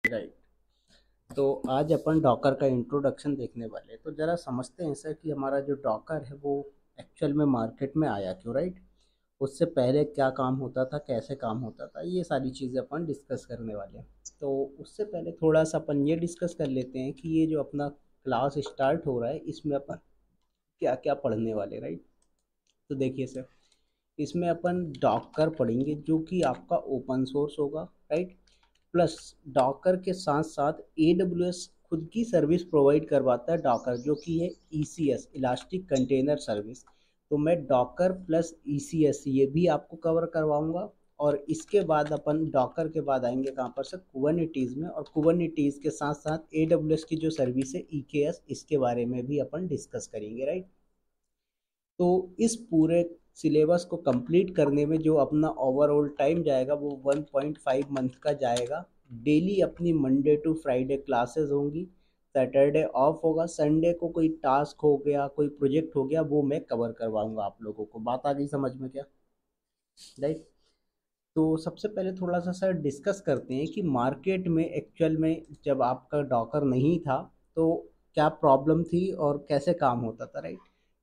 Right. तो आज अपन Docker का इंट्रोडक्शन देखने वाले हैं। तो ज़रा समझते हैं सर कि हमारा जो डॉकर है वो एक्चुअल में मार्केट में आया क्यों, राइट? उससे पहले क्या काम होता था, कैसे काम होता था, ये सारी चीज़ें अपन डिस्कस करने वाले हैं। तो उससे पहले थोड़ा सा अपन ये डिस्कस कर लेते हैं कि ये जो अपना क्लास स्टार्ट हो रहा है इसमें अपन क्या क्या पढ़ने वाले, राइट? तो देखिए सर, इसमें अपन डॉकर पढ़ेंगे जो कि आपका ओपन सोर्स होगा, राइट? प्लस डॉकर के साथ साथ AWS खुद की सर्विस प्रोवाइड करवाता है डॉकर, जो कि है ECS, इलास्टिक कंटेनर सर्विस। तो मैं डॉकर प्लस ECS ये भी आपको कवर करवाऊंगा। और इसके बाद अपन डॉकर के बाद आएंगे कहाँ पर सर, कुबरनेटीज में। और कुबरनेटीज के साथ साथ AWS की जो सर्विस है EKS, इसके बारे में भी अपन डिस्कस करेंगे, राइट? तो इस पूरे सिलेबस को कंप्लीट करने में जो अपना ओवरऑल टाइम जाएगा वो 1.5 मंथ का जाएगा। डेली अपनी मंडे टू फ्राइडे क्लासेस होंगी, सैटरडे ऑफ होगा, संडे को कोई टास्क हो गया, कोई प्रोजेक्ट हो गया, वो मैं कवर करवाऊंगा आप लोगों को। बात आ गई समझ में क्या, राइट? तो सबसे पहले थोड़ा सा सर डिस्कस करते हैं कि मार्केट में एक्चुअल में जब आपका डॉकर नहीं था तो क्या प्रॉब्लम थी और कैसे काम होता था, राइट?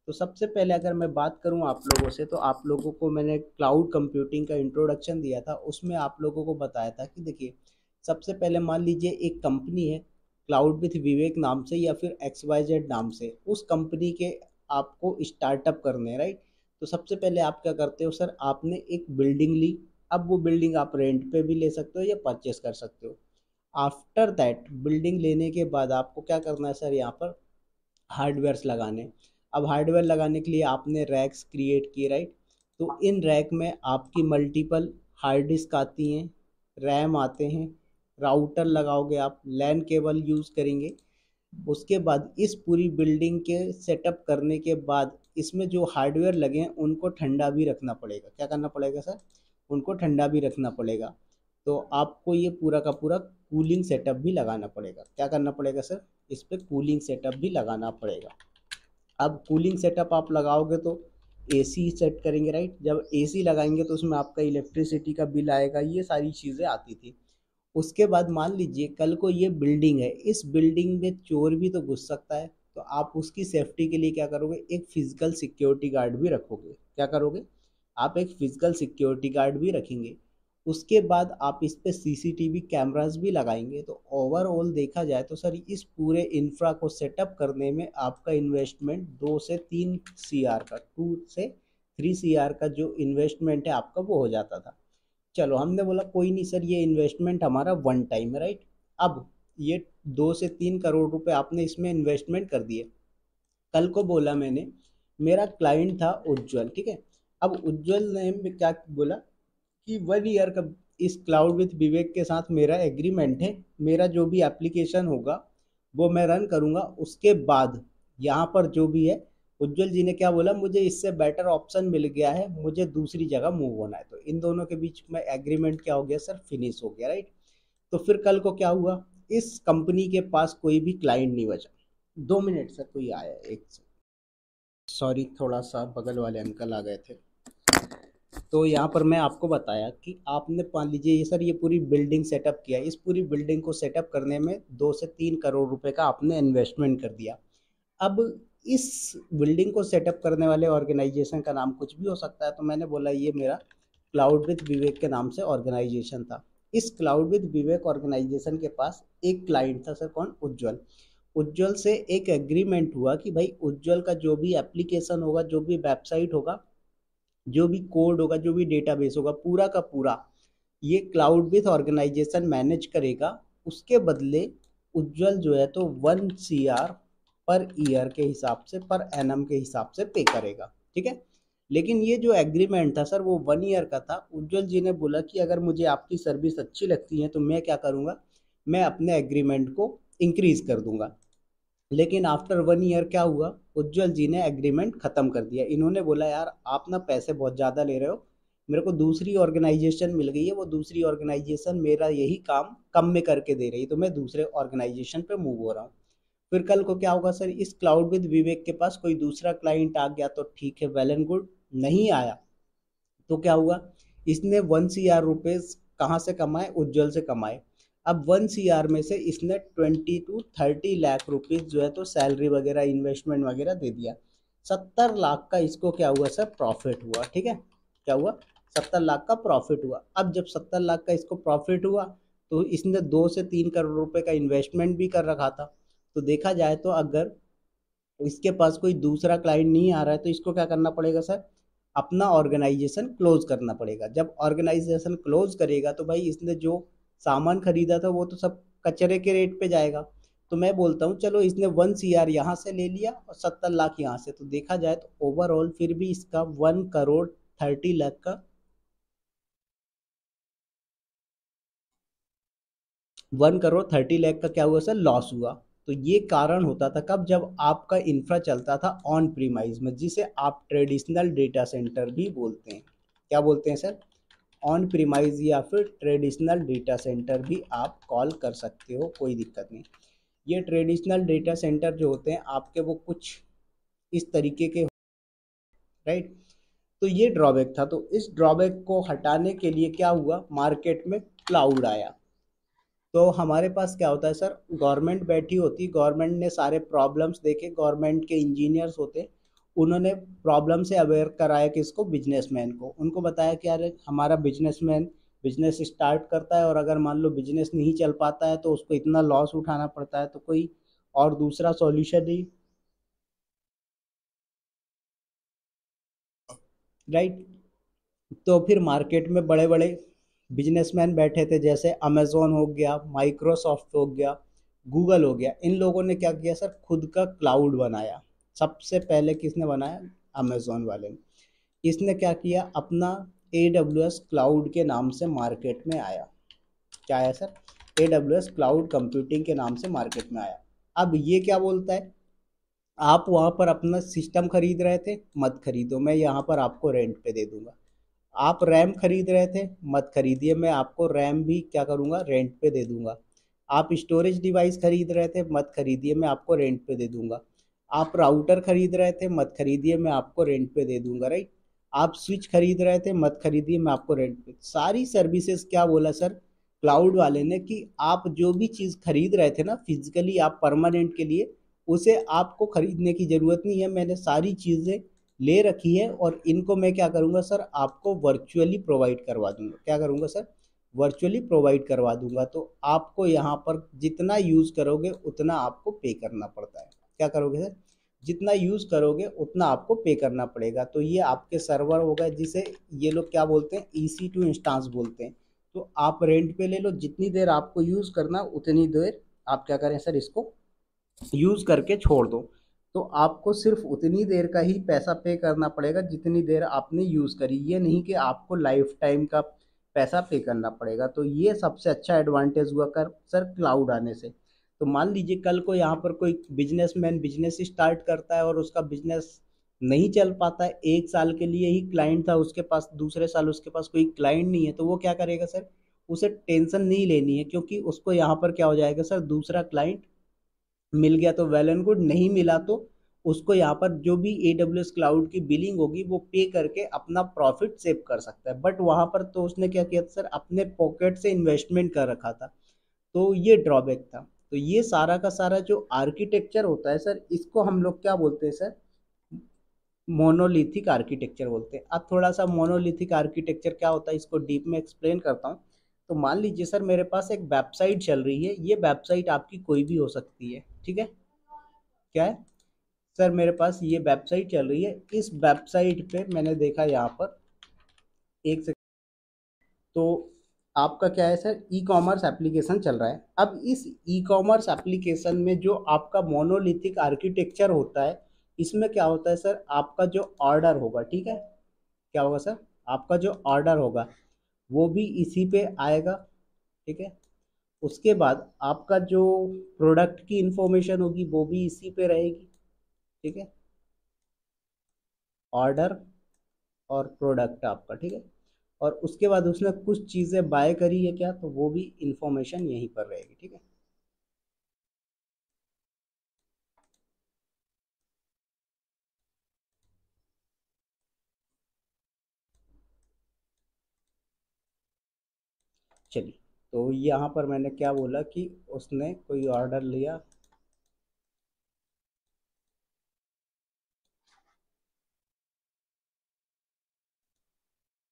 तो सबसे पहले अगर मैं बात करूं आप लोगों से, तो आप लोगों को मैंने क्लाउड कंप्यूटिंग का इंट्रोडक्शन दिया था, उसमें आप लोगों को बताया था कि देखिए, सबसे पहले मान लीजिए एक कंपनी है क्लाउड विथ विवेक नाम से या फिर XYZ नाम से, उस कंपनी के आपको स्टार्टअप करने हैं, राइट? तो सबसे पहले आप क्या करते हो सर, आपने एक बिल्डिंग ली। अब वो बिल्डिंग आप रेंट पे भी ले सकते हो या परचेस कर सकते हो। आफ्टर दैट बिल्डिंग लेने के बाद आपको क्या करना है सर, यहाँ पर हार्डवेयर्स लगाने। अब हार्डवेयर लगाने के लिए आपने रैक्स क्रिएट किए, राइट? तो इन रैक में आपकी मल्टीपल हार्ड डिस्क आती हैं, रैम आते हैं, राउटर लगाओगे आप, लैन केबल यूज़ करेंगे। उसके बाद इस पूरी बिल्डिंग के सेटअप करने के बाद इसमें जो हार्डवेयर लगे हैं उनको ठंडा भी रखना पड़ेगा। क्या करना पड़ेगा सर, उनको ठंडा भी रखना पड़ेगा। तो आपको ये पूरा का पूरा कूलिंग सेटअप भी लगाना पड़ेगा। क्या करना पड़ेगा सर, इस पे कूलिंग सेटअप भी लगाना पड़ेगा। अब कूलिंग सेटअप आप लगाओगे तो AC सेट करेंगे, राइट? जब AC लगाएंगे तो उसमें आपका इलेक्ट्रिसिटी का बिल आएगा, ये सारी चीज़ें आती थी। उसके बाद मान लीजिए कल को ये बिल्डिंग है, इस बिल्डिंग में चोर भी तो घुस सकता है, तो आप उसकी सेफ्टी के लिए क्या करोगे, एक फिजिकल सिक्योरिटी गार्ड भी रखोगे। क्या करोगे, आप एक फिजिकल सिक्योरिटी गार्ड भी रखेंगे। उसके बाद आप इस पे CCTV कैमरास भी लगाएंगे। तो ओवरऑल देखा जाए तो सर इस पूरे इंफ्रा को सेटअप करने में आपका इन्वेस्टमेंट 2 से 3 CR का, 2 से 3 CR का जो इन्वेस्टमेंट है आपका वो हो जाता था। चलो हमने बोला कोई नहीं सर, ये इन्वेस्टमेंट हमारा वन टाइम है, राइट? अब ये 2 से 3 करोड़ रुपए आपने इसमें इन्वेस्टमेंट कर दिए। कल को बोला मैंने, मेरा क्लाइंट था उज्जवल, ठीक है? अब उज्जवल ने क्या बोला कि 1 ईयर का इस क्लाउड विथ विवेक के साथ मेरा एग्रीमेंट है, मेरा जो भी एप्लीकेशन होगा वो मैं रन करूंगा। उसके बाद यहाँ पर जो भी है, उज्जवल जी ने क्या बोला, मुझे इससे बेटर ऑप्शन मिल गया है, मुझे दूसरी जगह मूव होना है। तो इन दोनों के बीच में एग्रीमेंट क्या हो गया सर, फिनिश हो गया, राइट? तो फिर कल को क्या हुआ, इस कंपनी के पास कोई भी क्लाइंट नहीं बचा। 2 मिनट सर, कोई आया एक से, सॉरी, थोड़ा सा बगल वाले अंकल आ गए थे। तो यहाँ पर मैं आपको बताया कि आपने मान लीजिए ये सर, ये पूरी बिल्डिंग सेटअप किया, इस पूरी बिल्डिंग को सेटअप करने में 2 से 3 करोड़ रुपए का आपने इन्वेस्टमेंट कर दिया। अब इस बिल्डिंग को सेटअप करने वाले ऑर्गेनाइजेशन का नाम कुछ भी हो सकता है, तो मैंने बोला ये मेरा क्लाउड विद विवेक के नाम से ऑर्गेनाइजेशन था। इस क्लाउड विद विवेक ऑर्गेनाइजेशन के पास एक क्लाइंट था सर, कौन, उज्जवल। उज्जवल से एक एग्रीमेंट हुआ कि भाई उज्जवल का जो भी एप्लीकेशन होगा, जो भी वेबसाइट होगा, जो भी कोड होगा, जो भी डेटाबेस होगा, पूरा का पूरा ये क्लाउड विथ ऑर्गेनाइजेशन मैनेज करेगा। उसके बदले उज्जवल जो है तो 1 CR पर ईयर के हिसाब से, पर एनम के हिसाब से पे करेगा, ठीक है? लेकिन ये जो एग्रीमेंट था सर वो 1 ईयर का था। उज्जवल जी ने बोला कि अगर मुझे आपकी सर्विस अच्छी लगती है तो मैं क्या करूँगा, मैं अपने एग्रीमेंट को इंक्रीज कर दूंगा। लेकिन आफ्टर 1 ईयर क्या हुआ, उज्जवल जी ने एग्रीमेंट खत्म कर दिया। इन्होंने बोला यार आप ना पैसे बहुत ज़्यादा ले रहे हो, मेरे को दूसरी ऑर्गेनाइजेशन मिल गई है, वो दूसरी ऑर्गेनाइजेशन मेरा यही काम कम में करके दे रही है, तो मैं दूसरे ऑर्गेनाइजेशन पे मूव हो रहा हूँ। फिर कल को क्या होगा सर, इस क्लाउड विद विवेक के पास कोई दूसरा क्लाइंट आ गया तो ठीक है, वेल एंड गुड। नहीं आया तो क्या हुआ, इसने 1 CR रुपीज कहाँ से कमाए, उज्जवल से कमाए। अब 1 CR में से इसने 20 to 30 लाख रुपीज जो है तो सैलरी वगैरह इन्वेस्टमेंट वगैरह दे दिया। 70 लाख का इसको क्या हुआ सर, प्रॉफिट हुआ। ठीक है, क्या हुआ, 70 लाख का प्रॉफिट हुआ। अब जब 70 लाख का इसको प्रॉफिट हुआ तो इसने 2 से 3 करोड़ रुपए का इन्वेस्टमेंट भी कर रखा था। तो देखा जाए तो अगर इसके पास कोई दूसरा क्लाइंट नहीं आ रहा है तो इसको क्या करना पड़ेगा सर, अपना ऑर्गेनाइजेशन क्लोज करना पड़ेगा। जब ऑर्गेनाइजेशन क्लोज करेगा तो भाई इसने जो सामान खरीदा था वो तो सब कचरे के रेट पे जाएगा। तो मैं बोलता हूँ चलो इसने 1 CR यहाँ से ले लिया और 70 लाख यहाँ से, तो देखा जाए तो ओवरऑल फिर भी इसका 1 करोड़ 30 लाख का 1 करोड़ 30 लाख का क्या हुआ सर, लॉस हुआ। तो ये कारण होता था कब, जब आपका इंफ्रा चलता था ऑन प्रीमाइज में, जिसे आप ट्रेडिशनल डेटा सेंटर भी बोलते हैं। क्या बोलते हैं सर, ऑन प्रीमाइज या फिर ट्रेडिशनल डेटा सेंटर भी आप कॉल कर सकते हो, कोई दिक्कत नहीं। ये ट्रेडिशनल डेटा सेंटर जो होते हैं आपके वो कुछ इस तरीके के, राइट। तो ये ड्रॉबैक था। तो इस ड्रॉबैक को हटाने के लिए क्या हुआ, मार्केट में क्लाउड आया। तो हमारे पास क्या होता है सर, गवर्नमेंट बैठी होती, गवर्नमेंट ने सारे प्रॉब्लम्स देखे, गवर्नमेंट के इंजीनियर्स होते, उन्होंने प्रॉब्लम से अवेयर कराया किसको, बिजनेसमैन को। उनको बताया कि यार हमारा बिजनेसमैन बिजनेस स्टार्ट करता है और अगर मान लो बिजनेस नहीं चल पाता है तो उसको इतना लॉस उठाना पड़ता है, तो कोई और दूसरा सॉल्यूशन नहीं, राइट। तो फिर मार्केट में बड़े बड़े बिजनेसमैन बैठे थे, जैसे अमेजोन हो गया, माइक्रोसॉफ्ट हो गया, गूगल हो गया। इन लोगों ने क्या किया सर, खुद का क्लाउड बनाया। सबसे पहले किसने बनाया, अमेजोन वाले ने। इसने क्या किया, अपना AWS क्लाउड के नाम से मार्केट में आया। क्या आया सर, AWS क्लाउड कंप्यूटिंग के नाम से मार्केट में आया। अब ये क्या बोलता है, आप वहाँ पर अपना सिस्टम खरीद रहे थे, मत खरीदो, मैं यहाँ पर आपको रेंट पे दे दूंगा। आप रैम खरीद रहे थे, मत खरीदिए, मैं आपको रैम भी क्या करूँगा, रेंट पे दे दूंगा। आप स्टोरेज डिवाइस खरीद रहे थे, मत खरीदिए, मैं आपको रेंट पे दे दूंगा। आप राउटर खरीद रहे थे, मत खरीदिए, मैं आपको रेंट पे दे दूंगा, राइट। आप स्विच खरीद रहे थे, मत खरीदिए, मैं आपको रेंट पे। सारी सर्विसेज क्या बोला सर, क्लाउड वाले ने, कि आप जो भी चीज़ खरीद रहे थे ना फिजिकली आप परमानेंट के लिए, उसे आपको खरीदने की ज़रूरत नहीं है, मैंने सारी चीज़ें ले रखी है और इनको मैं क्या करूँगा सर, आपको वर्चुअली प्रोवाइड करवा दूंगा। क्या करूँगा सर, वर्चुअली प्रोवाइड करवा दूंगा। तो आपको यहाँ पर जितना यूज़ करोगे उतना आपको पे करना पड़ता है। क्या करोगे सर, जितना यूज़ करोगे उतना आपको पे करना पड़ेगा। तो ये आपके सर्वर हो गए, जिसे ये लोग क्या बोलते हैं, EC2 इंस्टांस बोलते हैं। तो आप रेंट पे ले लो, जितनी देर आपको यूज़ करना उतनी देर आप क्या करें सर, इसको यूज़ करके छोड़ दो। तो आपको सिर्फ उतनी देर का ही पैसा पे करना पड़ेगा जितनी देर आपने यूज़ करी, ये नहीं कि आपको लाइफ टाइम का पैसा पे करना पड़ेगा। तो ये सबसे अच्छा एडवांटेज हुआ कर सर क्लाउड आने से। तो मान लीजिए कल को यहाँ पर कोई बिजनेसमैन बिजनेस स्टार्ट करता है और उसका बिजनेस नहीं चल पाता है, 1 साल के लिए ही क्लाइंट था उसके पास, दूसरे साल उसके पास कोई क्लाइंट नहीं है, तो वो क्या करेगा सर, उसे टेंशन नहीं लेनी है, क्योंकि उसको यहाँ पर क्या हो जाएगा सर, दूसरा क्लाइंट मिल गया तो वेल एंड गुड, नहीं मिला तो उसको यहाँ पर जो भी AWS क्लाउड की बिलिंग होगी वो पे करके अपना प्रॉफिट सेव कर सकता है। बट वहां पर तो उसने क्या किया था सर, अपने पॉकेट से इन्वेस्टमेंट कर रखा था। तो ये ड्रॉबैक था। तो ये सारा का सारा जो आर्किटेक्चर होता है सर, इसको हम लोग क्या बोलते हैं सर, मोनोलिथिक आर्किटेक्चर बोलते हैं। अब थोड़ा सा मोनोलिथिक आर्किटेक्चर क्या होता है इसको डीप में एक्सप्लेन करता हूँ। तो मान लीजिए सर मेरे पास एक वेबसाइट चल रही है, ये वेबसाइट आपकी कोई भी हो सकती है, ठीक है। क्या है सर, मेरे पास ये वेबसाइट चल रही है, इस वेबसाइट पे मैंने देखा यहाँ पर एक से, तो आपका क्या है सर, ई कॉमर्स एप्लीकेशन चल रहा है। अब इस ई कॉमर्स एप्लीकेशन में जो आपका मोनोलिथिक आर्किटेक्चर होता है, इसमें क्या होता है सर, आपका जो ऑर्डर होगा, ठीक है, क्या होगा सर, आपका जो ऑर्डर होगा वो भी इसी पे आएगा, ठीक है। उसके बाद आपका जो प्रोडक्ट की इंफॉर्मेशन होगी वो भी इसी पे रहेगी, ठीक है, ऑर्डर और प्रोडक्ट आपका, ठीक है। और उसके बाद उसने कुछ चीज़ें बाय करी है क्या, तो वो भी इंफॉर्मेशन यहीं पर रहेगी, ठीक है। चलिए, तो यहाँ पर मैंने क्या बोला कि उसने कोई ऑर्डर लिया।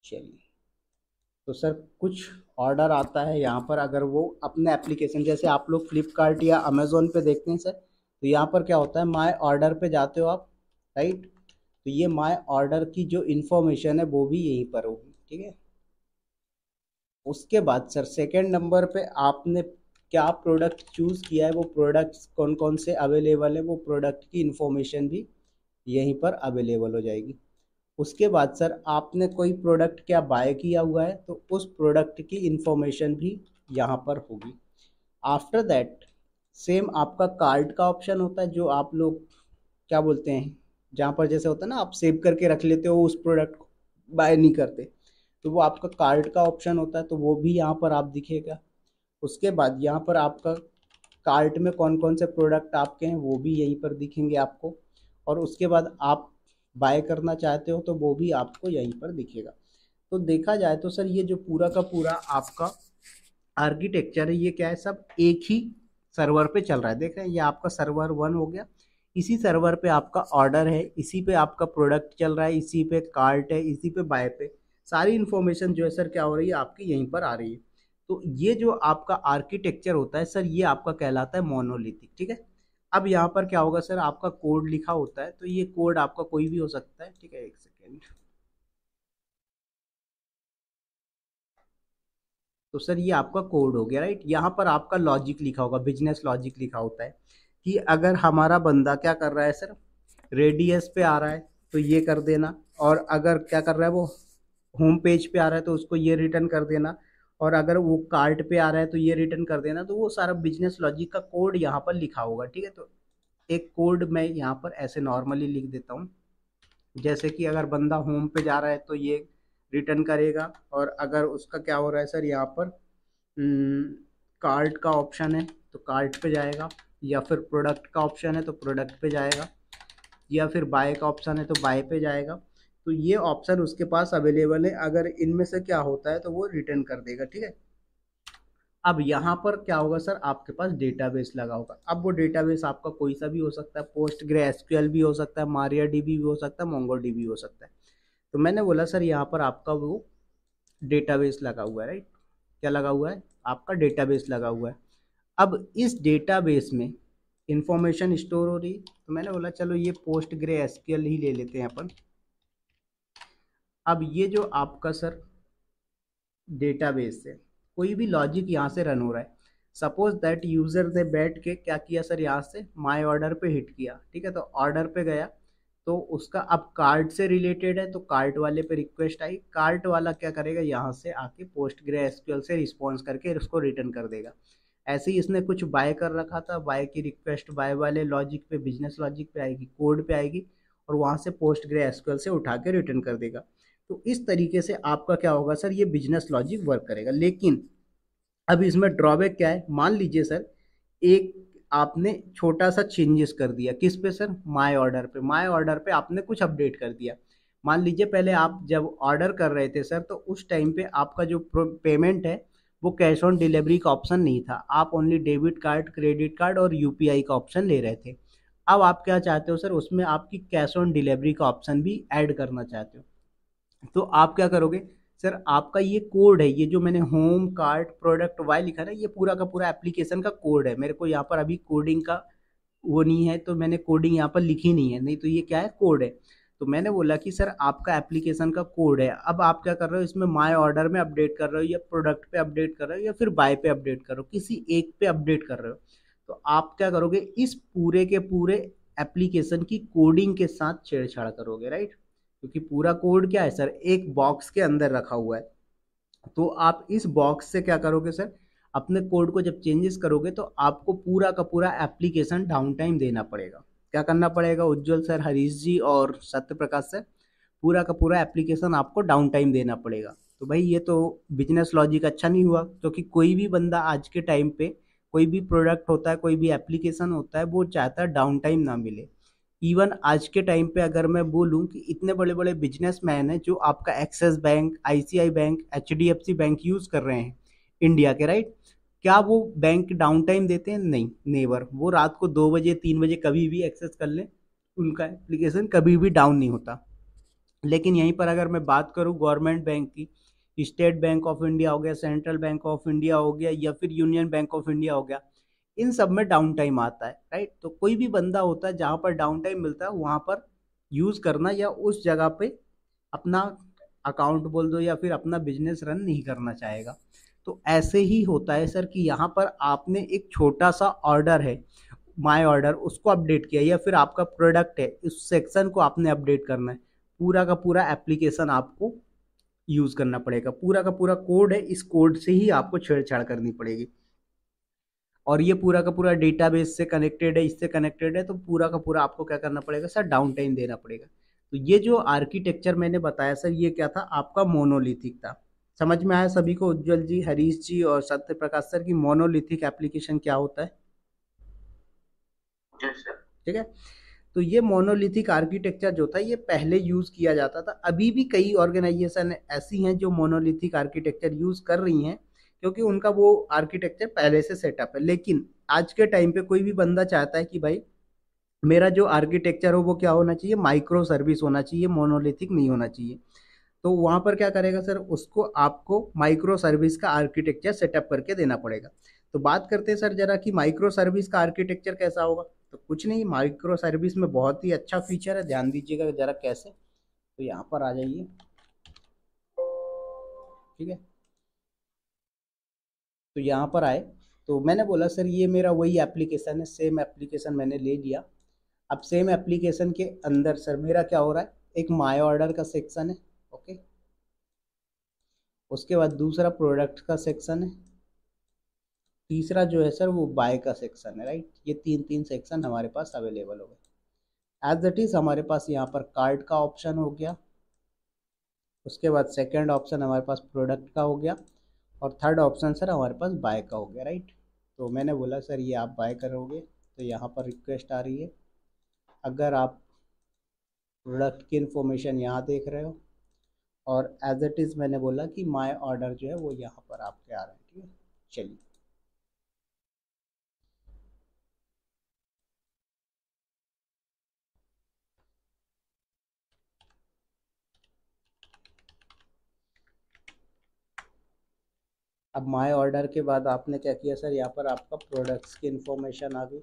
चलिए, तो सर कुछ ऑर्डर आता है यहाँ पर, अगर वो अपने एप्लीकेशन, जैसे आप लोग फ्लिपकार्ट या अमेज़ोन पे देखते हैं सर, तो यहाँ पर क्या होता है, माय ऑर्डर पे जाते हो आप, राइट। तो ये माय ऑर्डर की जो इन्फॉर्मेशन है वो भी यहीं पर होगी, ठीक है। उसके बाद सर सेकंड नंबर पे आपने क्या प्रोडक्ट चूज़ किया है, वो प्रोडक्ट्स कौन कौन से अवेलेबल है, वो प्रोडक्ट की इन्फॉर्मेशन भी यहीं पर अवेलेबल हो जाएगी। उसके बाद सर आपने कोई प्रोडक्ट क्या बाय किया हुआ है, तो उस प्रोडक्ट की इंफॉर्मेशन भी यहाँ पर होगी। आफ्टर दैट सेम आपका कार्ड का ऑप्शन होता है, जो आप लोग क्या बोलते हैं, जहाँ पर जैसे होता है ना, आप सेव करके रख लेते हो उस प्रोडक्ट को, बाय नहीं करते, तो वो आपका कार्ड का ऑप्शन होता है, तो वो भी यहाँ पर आप दिखेगा। उसके बाद यहाँ पर आपका कार्ट में कौन कौन से प्रोडक्ट आपके हैं वो भी यहीं पर दिखेंगे आपको। और उसके बाद आप बाय करना चाहते हो तो वो भी आपको यहीं पर दिखेगा। तो देखा जाए तो सर ये जो पूरा का पूरा आपका आर्किटेक्चर है, ये क्या है, सब एक ही सर्वर पे चल रहा है। देख रहे हैं, ये आपका सर्वर वन हो गया, इसी सर्वर पे आपका ऑर्डर है, इसी पे आपका प्रोडक्ट चल रहा है, इसी पे कार्ट है, इसी पे बाय पे सारी इन्फॉर्मेशन जो है सर क्या हो रही है, आपकी यहीं पर आ रही है। तो ये जो आपका आर्किटेक्चर होता है सर, ये आपका कहलाता है मोनोलिथिक, ठीक है। अब यहाँ पर क्या होगा सर, आपका कोड लिखा होता है, तो ये कोड आपका कोई भी हो सकता है, ठीक है। एक सेकेंड। तो सर ये आपका कोड हो गया, राइट। यहाँ पर आपका लॉजिक लिखा होगा, बिजनेस लॉजिक लिखा होता है कि अगर हमारा बंदा क्या कर रहा है सर, रेडियस पे आ रहा है तो ये कर देना, और अगर क्या कर रहा है वो होम पेज पे आ रहा है तो उसको ये रिटर्न कर देना, और अगर वो कार्ट पे आ रहा है तो ये रिटर्न कर देना। तो वो सारा बिजनेस लॉजिक का कोड यहाँ पर लिखा होगा, ठीक है। तो एक कोड मैं यहाँ पर ऐसे नॉर्मली लिख देता हूँ, जैसे कि अगर बंदा होम पे जा रहा है तो ये रिटर्न करेगा, और अगर उसका क्या हो रहा है सर, यहाँ पर कार्ट का ऑप्शन है तो कार्ट पे जाएगा, या फिर प्रोडक्ट का ऑप्शन है तो प्रोडक्ट पे जाएगा, या फिर बाय का ऑप्शन है तो बाय पे जाएगा। तो ये ऑप्शन उसके पास अवेलेबल है, अगर इनमें से क्या होता है तो वो रिटर्न कर देगा, ठीक है। अब यहाँ पर क्या होगा सर, आपके पास डेटाबेस लगा होगा। अब वो डेटाबेस आपका कोई सा भी हो सकता है, पोस्ट ग्रे एसक्यूएल भी हो सकता है, मारिया डीबी भी हो सकता है, मोंगो डीबी हो सकता है। तो मैंने बोला सर यहाँ पर आपका वो डेटाबेस लगा हुआ है, राइट। क्या लगा हुआ है, आपका डेटाबेस लगा हुआ है। अब इस डेटाबेस में इंफॉर्मेशन स्टोर हो रही है, तो मैंने बोला चलो ये पोस्ट ग्रे एसक्यूएल ही ले लेते हैं अपन। अब ये जो आपका सर डेटाबेस है, कोई भी लॉजिक यहाँ से रन हो रहा है। सपोज दैट यूजर ने बैठ के क्या किया सर, यहाँ से माय ऑर्डर पे हिट किया, ठीक है। तो ऑर्डर पे गया, तो उसका अब कार्ट से रिलेटेड है तो कार्ट वाले पे रिक्वेस्ट आई, कार्ट वाला क्या करेगा, यहाँ से आके पोस्ट ग्रे एसक्यूएल से रिस्पॉन्स करके उसको रिटर्न कर देगा। ऐसे ही इसने कुछ बाय कर रखा था, बाय की रिक्वेस्ट बाय वाले लॉजिक पे, बिजनेस लॉजिक पे आएगी, कोड पे आएगी, और वहाँ से पोस्ट ग्रे एसक्यूएल से उठा के रिटर्न कर देगा। तो इस तरीके से आपका क्या होगा सर, ये बिजनेस लॉजिक वर्क करेगा। लेकिन अब इसमें ड्रॉबैक क्या है, मान लीजिए सर एक आपने छोटा सा चेंजेस कर दिया, किस पे सर, माय ऑर्डर पे। माय ऑर्डर पे आपने कुछ अपडेट कर दिया। मान लीजिए पहले आप जब ऑर्डर कर रहे थे सर, तो उस टाइम पे आपका जो पेमेंट है वो कैश ऑन डिलीवरी का ऑप्शन नहीं था, आप only debit card, credit card और यूपीआई का ऑप्शन ले रहे थे। अब आप क्या चाहते हो सर, उसमें आपकी कैश ऑन डिलीवरी का ऑप्शन भी ऐड करना चाहते हो। तो आप क्या करोगे सर, आपका ये कोड है, ये जो मैंने होम कार्ट प्रोडक्ट वाई लिखा ना, ये पूरा का पूरा एप्लीकेशन का कोड है। मेरे को यहाँ पर अभी कोडिंग का वो नहीं है, तो मैंने कोडिंग यहाँ पर लिखी नहीं है, नहीं तो ये क्या है, कोड है। तो मैंने बोला कि सर आपका एप्लीकेशन का कोड है, अब आप क्या कर रहे हो, इसमें माय ऑर्डर में अपडेट कर रहे हो, या प्रोडक्ट पे अपडेट कर रहे हो, या फिर बाय पे अपडेट कर रहे हो, किसी एक पे अपडेट कर रहे हो। तो आप क्या करोगे, इस पूरे के पूरे एप्लीकेशन की कोडिंग के साथ छेड़छाड़ करोगे, राइट। क्योंकि पूरा कोड क्या है सर, एक बॉक्स के अंदर रखा हुआ है। तो आप इस बॉक्स से क्या करोगे सर, अपने कोड को जब चेंजेस करोगे तो आपको पूरा का पूरा एप्लीकेशन डाउन टाइम देना पड़ेगा। क्या करना पड़ेगा उज्जवल सर, हरीश जी और सत्य प्रकाश सर, पूरा का पूरा एप्लीकेशन आपको डाउन टाइम देना पड़ेगा। तो भाई ये तो बिजनेस लॉजिक अच्छा नहीं हुआ, क्योंकि कोई भी बंदा आज के टाइम पे कोई भी प्रोडक्ट होता है, कोई भी एप्लीकेशन होता है, वो चाहता है डाउन टाइम ना मिले। इवन आज के टाइम पे अगर मैं बोलूं कि इतने बड़े बड़े बिजनेसमैन हैं जो आपका axis bank, ICI bank, HDFC bank use कर रहे हैं, इंडिया के, राइट। क्या वो बैंक डाउन टाइम देते हैं? नहीं, नेवर। वो रात को 2 बजे 3 बजे कभी भी एक्सेस कर लें, उनका एप्लीकेशन कभी भी डाउन नहीं होता। लेकिन यहीं पर अगर मैं बात करूं गवर्नमेंट बैंक की, स्टेट बैंक ऑफ इंडिया हो गया, सेंट्रल बैंक ऑफ इंडिया हो गया, या फिर यूनियन बैंक ऑफ इंडिया हो गया, इन सब में डाउन टाइम आता है, राइट। तो कोई भी बंदा होता है जहां पर डाउन टाइम मिलता है वहां पर यूज करना या उस जगह पे अपना अकाउंट बोल दो या फिर अपना बिजनेस रन नहीं करना चाहेगा। तो ऐसे ही होता है सर कि यहाँ पर आपने एक छोटा सा ऑर्डर है, माय ऑर्डर, उसको अपडेट किया, या फिर आपका प्रोडक्ट है, उस सेक्शन को आपने अपडेट करना है, पूरा का पूरा एप्लीकेशन आपको यूज करना पड़ेगा, पूरा का पूरा कोड है, इस कोड से ही आपको छेड़छाड़ करनी पड़ेगी। और ये पूरा का पूरा डेटाबेस से कनेक्टेड है, इससे कनेक्टेड है, तो पूरा का पूरा आपको क्या करना पड़ेगा सर? डाउन टाइम देना पड़ेगा। तो ये जो आर्किटेक्चर मैंने बताया सर, ये क्या था? आपका मोनोलिथिक था। समझ में आया सभी को? उज्जवल जी, हरीश जी और सत्य प्रकाश सर की मोनोलिथिक एप्लीकेशन क्या होता है? ठीक है। तो ये मोनोलिथिक आर्किटेक्चर जो था ये पहले यूज किया जाता था। अभी भी कई ऑर्गेनाइजेशन ऐसी हैं जो मोनोलिथिक आर्किटेक्चर यूज कर रही हैं, क्योंकि उनका वो आर्किटेक्चर पहले से सेटअप है। लेकिन आज के टाइम पे कोई भी बंदा चाहता है कि भाई मेरा जो आर्किटेक्चर हो वो क्या होना चाहिए? माइक्रो सर्विस होना चाहिए, मोनोलिथिक नहीं होना चाहिए। तो वहां पर क्या करेगा सर? उसको आपको माइक्रो सर्विस का आर्किटेक्चर सेटअप करके देना पड़ेगा। तो बात करते हैं सर जरा कि माइक्रो सर्विस का आर्किटेक्चर कैसा होगा। तो कुछ नहीं, माइक्रो सर्विस में बहुत ही अच्छा फीचर है, ध्यान दीजिएगा जरा कैसे। तो यहाँ पर आ जाइए, ठीक है। तो यहाँ पर आए तो मैंने बोला सर ये मेरा वही एप्लीकेशन है, सेम एप्लीकेशन मैंने ले लिया। अब सेम एप्लीकेशन के अंदर सर मेरा क्या हो रहा है? एक माय ऑर्डर का सेक्शन है, ओके। उसके बाद दूसरा प्रोडक्ट का सेक्शन है, तीसरा जो है सर वो बाय का सेक्शन है, राइट। ये तीन तीन सेक्शन हमारे पास अवेलेबल हो गए। एज इट इज हमारे पास यहाँ पर कार्ड का ऑप्शन हो गया, उसके बाद सेकंड ऑप्शन हमारे पास प्रोडक्ट का हो गया, और थर्ड ऑप्शन सर हमारे पास बाय का हो गया, राइट। तो मैंने बोला सर ये आप बाय करोगे, तो यहाँ पर रिक्वेस्ट आ रही है। अगर आप प्रोडक्ट की इन्फॉर्मेशन यहाँ देख रहे हो, और एज इट इज़ मैंने बोला कि माय ऑर्डर जो है वो यहाँ पर आपके आ रहे हैं, ठीक है। चलिए, अब माय ऑर्डर के बाद आपने क्या किया सर? यहाँ पर आपका प्रोडक्ट्स की इन्फॉर्मेशन आ गई।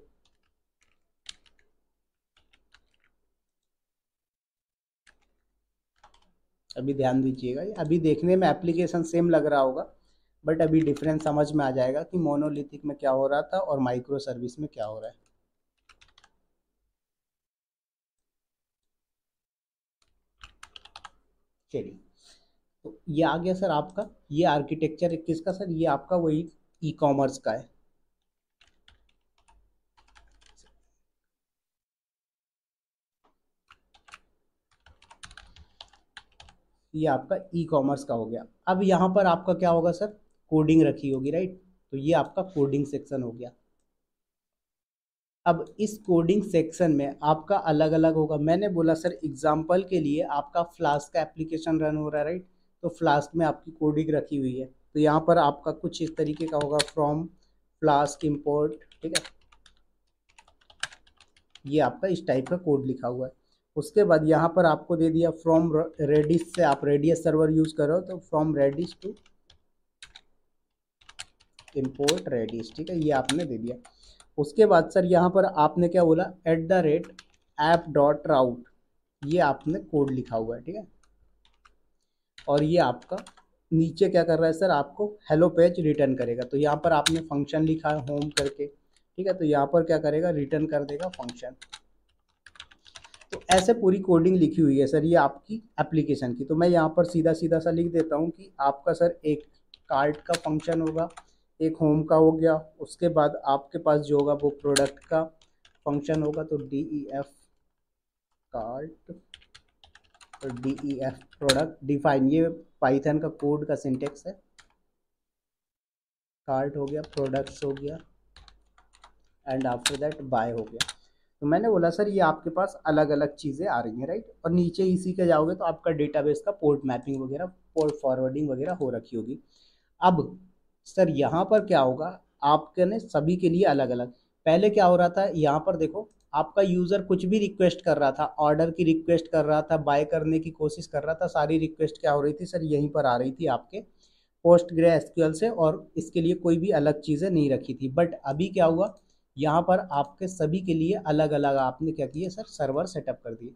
अभी ध्यान दीजिएगा, ये अभी देखने में एप्लीकेशन सेम लग रहा होगा, बट अभी डिफरेंस समझ में आ जाएगा कि मोनोलिथिक में क्या हो रहा था और माइक्रो सर्विस में क्या हो रहा है। चलिए, तो ये आ गया सर आपका, ये आर्किटेक्चर किसका सर? ये आपका वही ई कॉमर्स का है। ये आपका ई कॉमर्स का हो गया। अब यहाँ पर आपका क्या होगा सर? कोडिंग रखी होगी, राइट। तो ये आपका कोडिंग सेक्शन हो गया। अब इस कोडिंग सेक्शन में आपका अलग अलग होगा। मैंने बोला सर एग्जाम्पल के लिए आपका फ्लास्क का एप्लीकेशन रन हो रहा है, राइट। तो फ्लास्क में आपकी कोडिंग रखी हुई है। तो यहाँ पर आपका कुछ इस तरीके का होगा, फ्रॉम फ्लास्क इंपोर्ट, ठीक है। ये आपका इस टाइप का कोड लिखा हुआ है। उसके बाद यहाँ पर आपको दे दिया फ्रॉम रेडिस से, आप रेडियस सर्वर यूज करो तो from Redis to import Redis, ठीक है। ये आपने दे दिया। उसके बाद सर यहाँ पर आपने क्या बोला? @app.route, ये आपने कोड लिखा हुआ है, ठीक है। और ये आपका नीचे क्या कर रहा है सर? आपको हेलो पेज रिटर्न करेगा। तो यहाँ पर आपने फंक्शन लिखा है होम करके, ठीक है। तो यहाँ पर क्या करेगा? रिटर्न कर देगा फंक्शन। तो ऐसे पूरी कोडिंग लिखी हुई है सर ये आपकी एप्लीकेशन की। तो मैं यहाँ पर सीधा सीधा सा लिख देता हूँ कि आपका सर एक कार्ड का फंक्शन होगा, एक होम का हो गया, उसके बाद आपके पास जो होगा वो प्रोडक्ट का फंक्शन होगा। तो DEF कार्ड और DEF प्रोडक्ट डिफाइन, ये पाइथन का कोड का सिंटेक्स है। कार्ड हो गया, प्रोडक्ट्स हो गया, एंड आफ्टर दैट बाय हो गया। तो मैंने बोला सर ये आपके पास अलग अलग चीज़ें आ रही हैं, राइट। और नीचे इसी के जाओगे तो आपका डेटाबेस का पोर्ट मैपिंग वगैरह, पोर्ट फॉरवर्डिंग वगैरह हो रखी होगी। अब सर यहाँ पर क्या होगा, आपके ने सभी के लिए अलग अलग, पहले क्या हो रहा था यहाँ पर देखो, आपका यूज़र कुछ भी रिक्वेस्ट कर रहा था, ऑर्डर की रिक्वेस्ट कर रहा था, बाय करने की कोशिश कर रहा था, सारी रिक्वेस्ट क्या हो रही थी सर, यहीं पर आ रही थी आपके पोस्ट ग्रे एसक्यूएल से, और इसके लिए कोई भी अलग चीज़ें नहीं रखी थी। बट अभी क्या हुआ, यहाँ पर आपके सभी के लिए अलग अलग आपने क्या किया सर, सर्वर सेटअप कर दिए।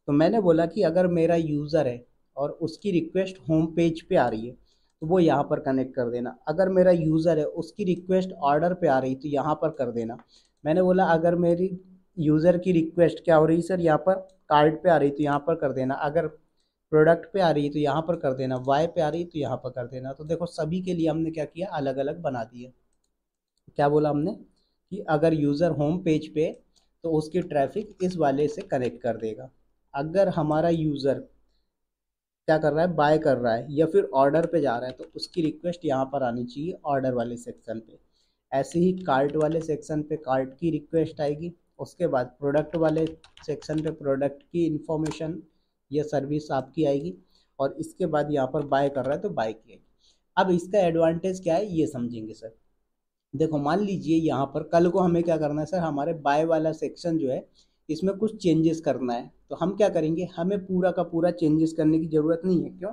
तो मैंने बोला कि अगर मेरा यूज़र है और उसकी रिक्वेस्ट होम पेज पे आ रही है तो वो यहाँ पर कनेक्ट कर देना, अगर मेरा यूज़र है उसकी रिक्वेस्ट ऑर्डर पे आ रही तो यहाँ पर कर देना। मैंने बोला अगर मेरी यूज़र की रिक्वेस्ट क्या हो रही सर, यहाँ पर कार्ड पे आ रही तो यहाँ पर कर देना, अगर प्रोडक्ट पे आ रही है तो यहाँ पर कर देना, वाई पे आ रही है तो यहाँ पर कर देना। तो देखो सभी के लिए हमने क्या किया, अलग अलग बना दिए। क्या बोला हमने कि अगर यूज़र होम पेज पे तो उसकी ट्रैफिक इस वाले से कनेक्ट कर देगा, अगर हमारा यूज़र क्या कर रहा है, बाय कर रहा है या फिर ऑर्डर पे जा रहा है तो उसकी रिक्वेस्ट यहाँ पर आनी चाहिए ऑर्डर वाले सेक्शन पे। ऐसे ही कार्ट वाले सेक्शन पे कार्ट की रिक्वेस्ट आएगी, उसके बाद प्रोडक्ट वाले सेक्शन पे प्रोडक्ट की इंफॉर्मेशन या सर्विस आपकी आएगी, और इसके बाद यहाँ पर बाय कर रहा है तो बाय की आएगी। अब इसका एडवांटेज क्या है ये समझेंगे सर। देखो मान लीजिए यहाँ पर कल को हमें क्या करना है सर, हमारे बाय वाला सेक्शन जो है इसमें कुछ चेंजेस करना है, तो हम क्या करेंगे, हमें पूरा का पूरा चेंजेस करने की ज़रूरत नहीं है। क्यों?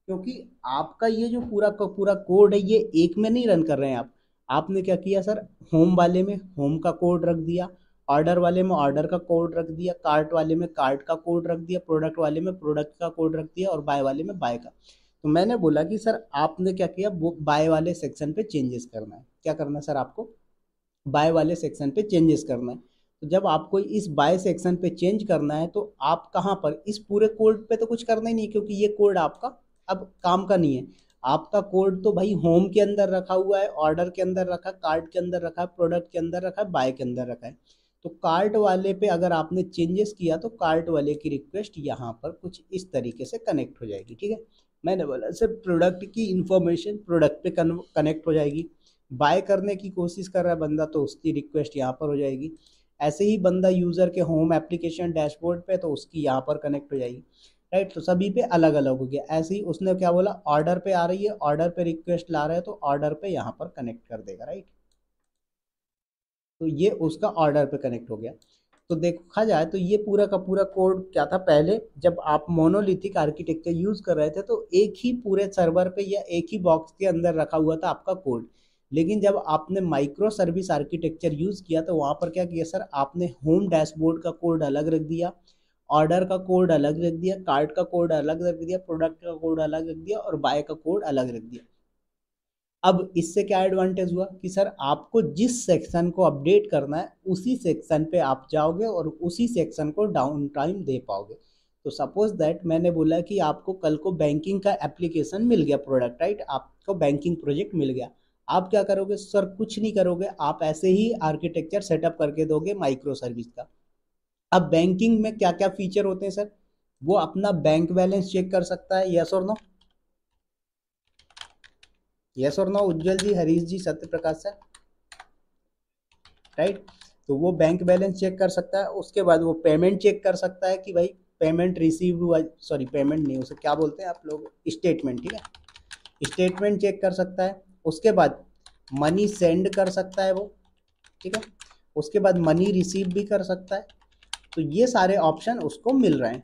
क्योंकि आपका ये जो पूरा का पूरा कोड है ये एक में नहीं रन कर रहे हैं आप। आपने क्या किया सर, होम वाले में होम का कोड रख दिया, ऑर्डर वाले में ऑर्डर का कोड रख दिया, कार्ट वाले में कार्ट का कोड रख दिया, प्रोडक्ट वाले में प्रोडक्ट का कोड रख दिया, और बाय वाले में बाय का। तो मैंने बोला कि सर आपने क्या किया, वो बाय वाले सेक्शन पे चेंजेस करना है। क्या करना है सर आपको, बाय वाले सेक्शन पे चेंजेस करना है। तो जब आपको इस बाय सेक्शन पे चेंज करना है तो आप कहाँ पर, इस पूरे कोड पे तो कुछ करना ही नहीं, क्योंकि ये कोड आपका अब काम का नहीं है। आपका कोड तो भाई होम के अंदर रखा हुआ है, ऑर्डर के अंदर रखा, कार्ट के अंदर रखा, प्रोडक्ट के अंदर रखा, बाय के अंदर रखा है। तो कार्ट वाले पे अगर आपने चेंजेस किया तो कार्ट वाले की रिक्वेस्ट यहाँ पर कुछ इस तरीके से कनेक्ट हो जाएगी। ठीक है, मैंने बोला सर प्रोडक्ट की इंफॉर्मेशन प्रोडक्ट पे कनेक्ट हो जाएगी, बाय करने की कोशिश कर रहा है बंदा तो उसकी रिक्वेस्ट यहाँ पर हो जाएगी। ऐसे ही बंदा यूज़र के होम एप्लीकेशन डैशबोर्ड पे तो उसकी यहाँ पर कनेक्ट हो जाएगी। राइट, तो सभी पे अलग अलग हो गया। ऐसे ही उसने क्या बोला, ऑर्डर पे आ रही है, ऑर्डर पे रिक्वेस्ट ला रहा है तो ऑर्डर पे यहाँ पर कनेक्ट कर देगा। राइट, तो ये उसका ऑर्डर पे कनेक्ट हो गया। तो देखा जाए तो ये पूरा का पूरा कोड क्या था, पहले जब आप मोनोलिथिक आर्किटेक्चर यूज कर रहे थे तो एक ही पूरे सर्वर पे या एक ही बॉक्स के अंदर रखा हुआ था आपका कोड। लेकिन जब आपने माइक्रो सर्विस आर्किटेक्चर यूज किया तो वहां पर क्या किया सर, आपने होम डैशबोर्ड का कोड अलग रख दिया, ऑर्डर का कोड अलग रख दिया, कार्ट का कोड अलग रख दिया, प्रोडक्ट का कोड अलग रख दिया, और बाय का कोड अलग रख दिया। अब इससे क्या एडवांटेज हुआ कि सर आपको जिस सेक्शन को अपडेट करना है उसी सेक्शन पे आप जाओगे और उसी सेक्शन को डाउन टाइम दे पाओगे। तो सपोज दैट मैंने बोला कि आपको कल को बैंकिंग का एप्लीकेशन मिल गया प्रोडक्ट, राइट, आपको बैंकिंग प्रोजेक्ट मिल गया। आप क्या करोगे सर, कुछ नहीं करोगे, आप ऐसे ही आर्किटेक्चर सेटअप करके दोगे माइक्रो सर्विस का। अब बैंकिंग में क्या क्या फीचर होते हैं सर, वो अपना बैंक बैलेंस चेक कर सकता है, यस और नो, यस और नो, उज्जवल जी, हरीश जी, सत्य प्रकाश सर, राइट। तो वो बैंक बैलेंस चेक कर सकता है, उसके बाद वो पेमेंट चेक कर सकता है कि भाई पेमेंट रिसीव हुआ, सॉरी पेमेंट नहीं, उसे क्या बोलते हैं आप लोग, स्टेटमेंट, ठीक है, स्टेटमेंट चेक कर सकता है। उसके बाद मनी सेंड कर सकता है वो, ठीक है, उसके बाद मनी रिसीव भी कर सकता है। तो ये सारे ऑप्शन उसको मिल रहे हैं।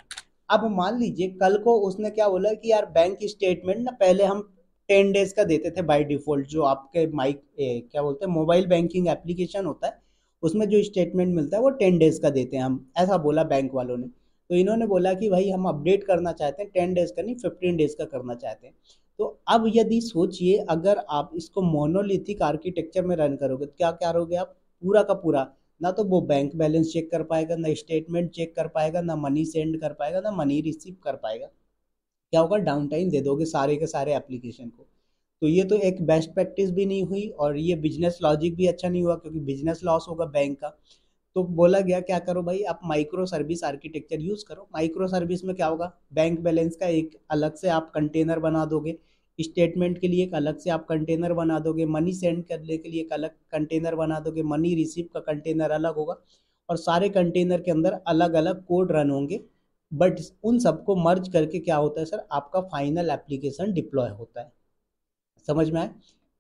अब मान लीजिए कल को उसने क्या बोला कि यार बैंक स्टेटमेंट ना पहले हम 10 डेज का देते थे बाय डिफॉल्ट, जो आपके क्या बोलते हैं मोबाइल बैंकिंग एप्लीकेशन होता है उसमें जो स्टेटमेंट मिलता है वो 10 डेज का देते हैं हम, ऐसा बोला बैंक वालों ने। तो इन्होंने बोला कि भाई हम अपडेट करना चाहते हैं, 10 डेज का नहीं 15 डेज का करना चाहते हैं। तो अब यदि सोचिए अगर आप इसको मोनोलिथिक आर्किटेक्चर में रन करोगे तो क्या करोगे आप, पूरा का पूरा ना तो वो बैंक बैलेंस चेक कर पाएगा, ना स्टेटमेंट चेक कर पाएगा, ना मनी सेंड कर पाएगा, ना मनी रिसीव कर पाएगा। क्या होगा, डाउन टाइम दे दोगे सारे के सारे एप्लीकेशन को। तो ये तो एक बेस्ट प्रैक्टिस भी नहीं हुई और ये बिजनेस लॉजिक भी अच्छा नहीं हुआ, क्योंकि बिजनेस लॉस होगा बैंक का। तो बोला गया क्या करो भाई, आप माइक्रो सर्विस आर्किटेक्चर यूज करो। माइक्रो सर्विस में क्या होगा, बैंक बैलेंस का एक अलग से आप कंटेनर बना दोगे, स्टेटमेंट के लिए एक अलग से आप कंटेनर बना दोगे, मनी सेंड करने के लिए एक अलग कंटेनर बना दोगे, मनी रिसीव का कंटेनर अलग होगा, और सारे कंटेनर के अंदर अलग अलग कोड रन होंगे। बट उन सबको मर्ज करके क्या होता है सर, आपका फाइनल एप्लीकेशन डिप्लॉय होता है। समझ में आए?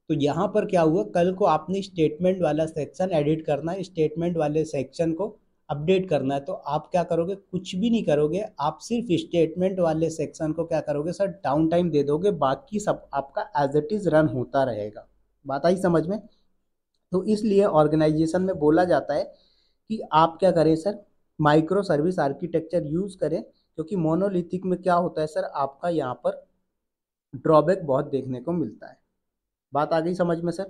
तो यहाँ पर क्या हुआ, कल को आपने स्टेटमेंट वाला सेक्शन एडिट करना है, स्टेटमेंट वाले सेक्शन को अपडेट करना है, तो आप क्या करोगे, कुछ भी नहीं करोगे, आप सिर्फ स्टेटमेंट वाले सेक्शन को क्या करोगे सर, डाउन टाइम दे दोगे, बाकी सब आपका एज इट इज रन होता रहेगा। बात आई समझ में? तो इसलिए ऑर्गेनाइजेशन में बोला जाता है कि आप क्या करें sir, micro service architecture use करें, क्योंकि मोनोलिथिक में क्या होता है सर, आपका यहाँ पर ड्रॉबैक बहुत देखने को मिलता है। बात आ गई समझ में सर?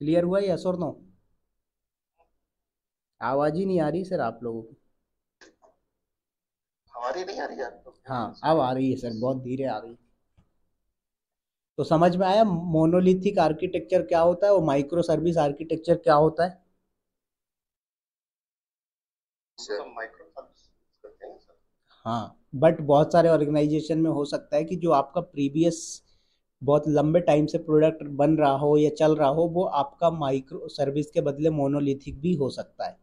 क्लियर हुआ यस और नो? आवाज ही नहीं आ रही सर आप लोगों की। हमारी नहीं आ रही यार तो। हाँ अब आ रही है सर, बहुत धीरे आ रही है। तो समझ में आया मोनोलिथिक आर्किटेक्चर क्या होता है और माइक्रो सर्विस आर्किटेक्चर क्या होता है? सब माइक्रो सर्विस करते हैं सर। हाँ, बट बहुत सारे ऑर्गेनाइजेशन में हो सकता है कि जो आपका प्रीवियस बहुत लंबे टाइम से प्रोडक्ट बन रहा हो या चल रहा हो, वो आपका माइक्रो सर्विस के बदले मोनोलिथिक भी हो सकता है।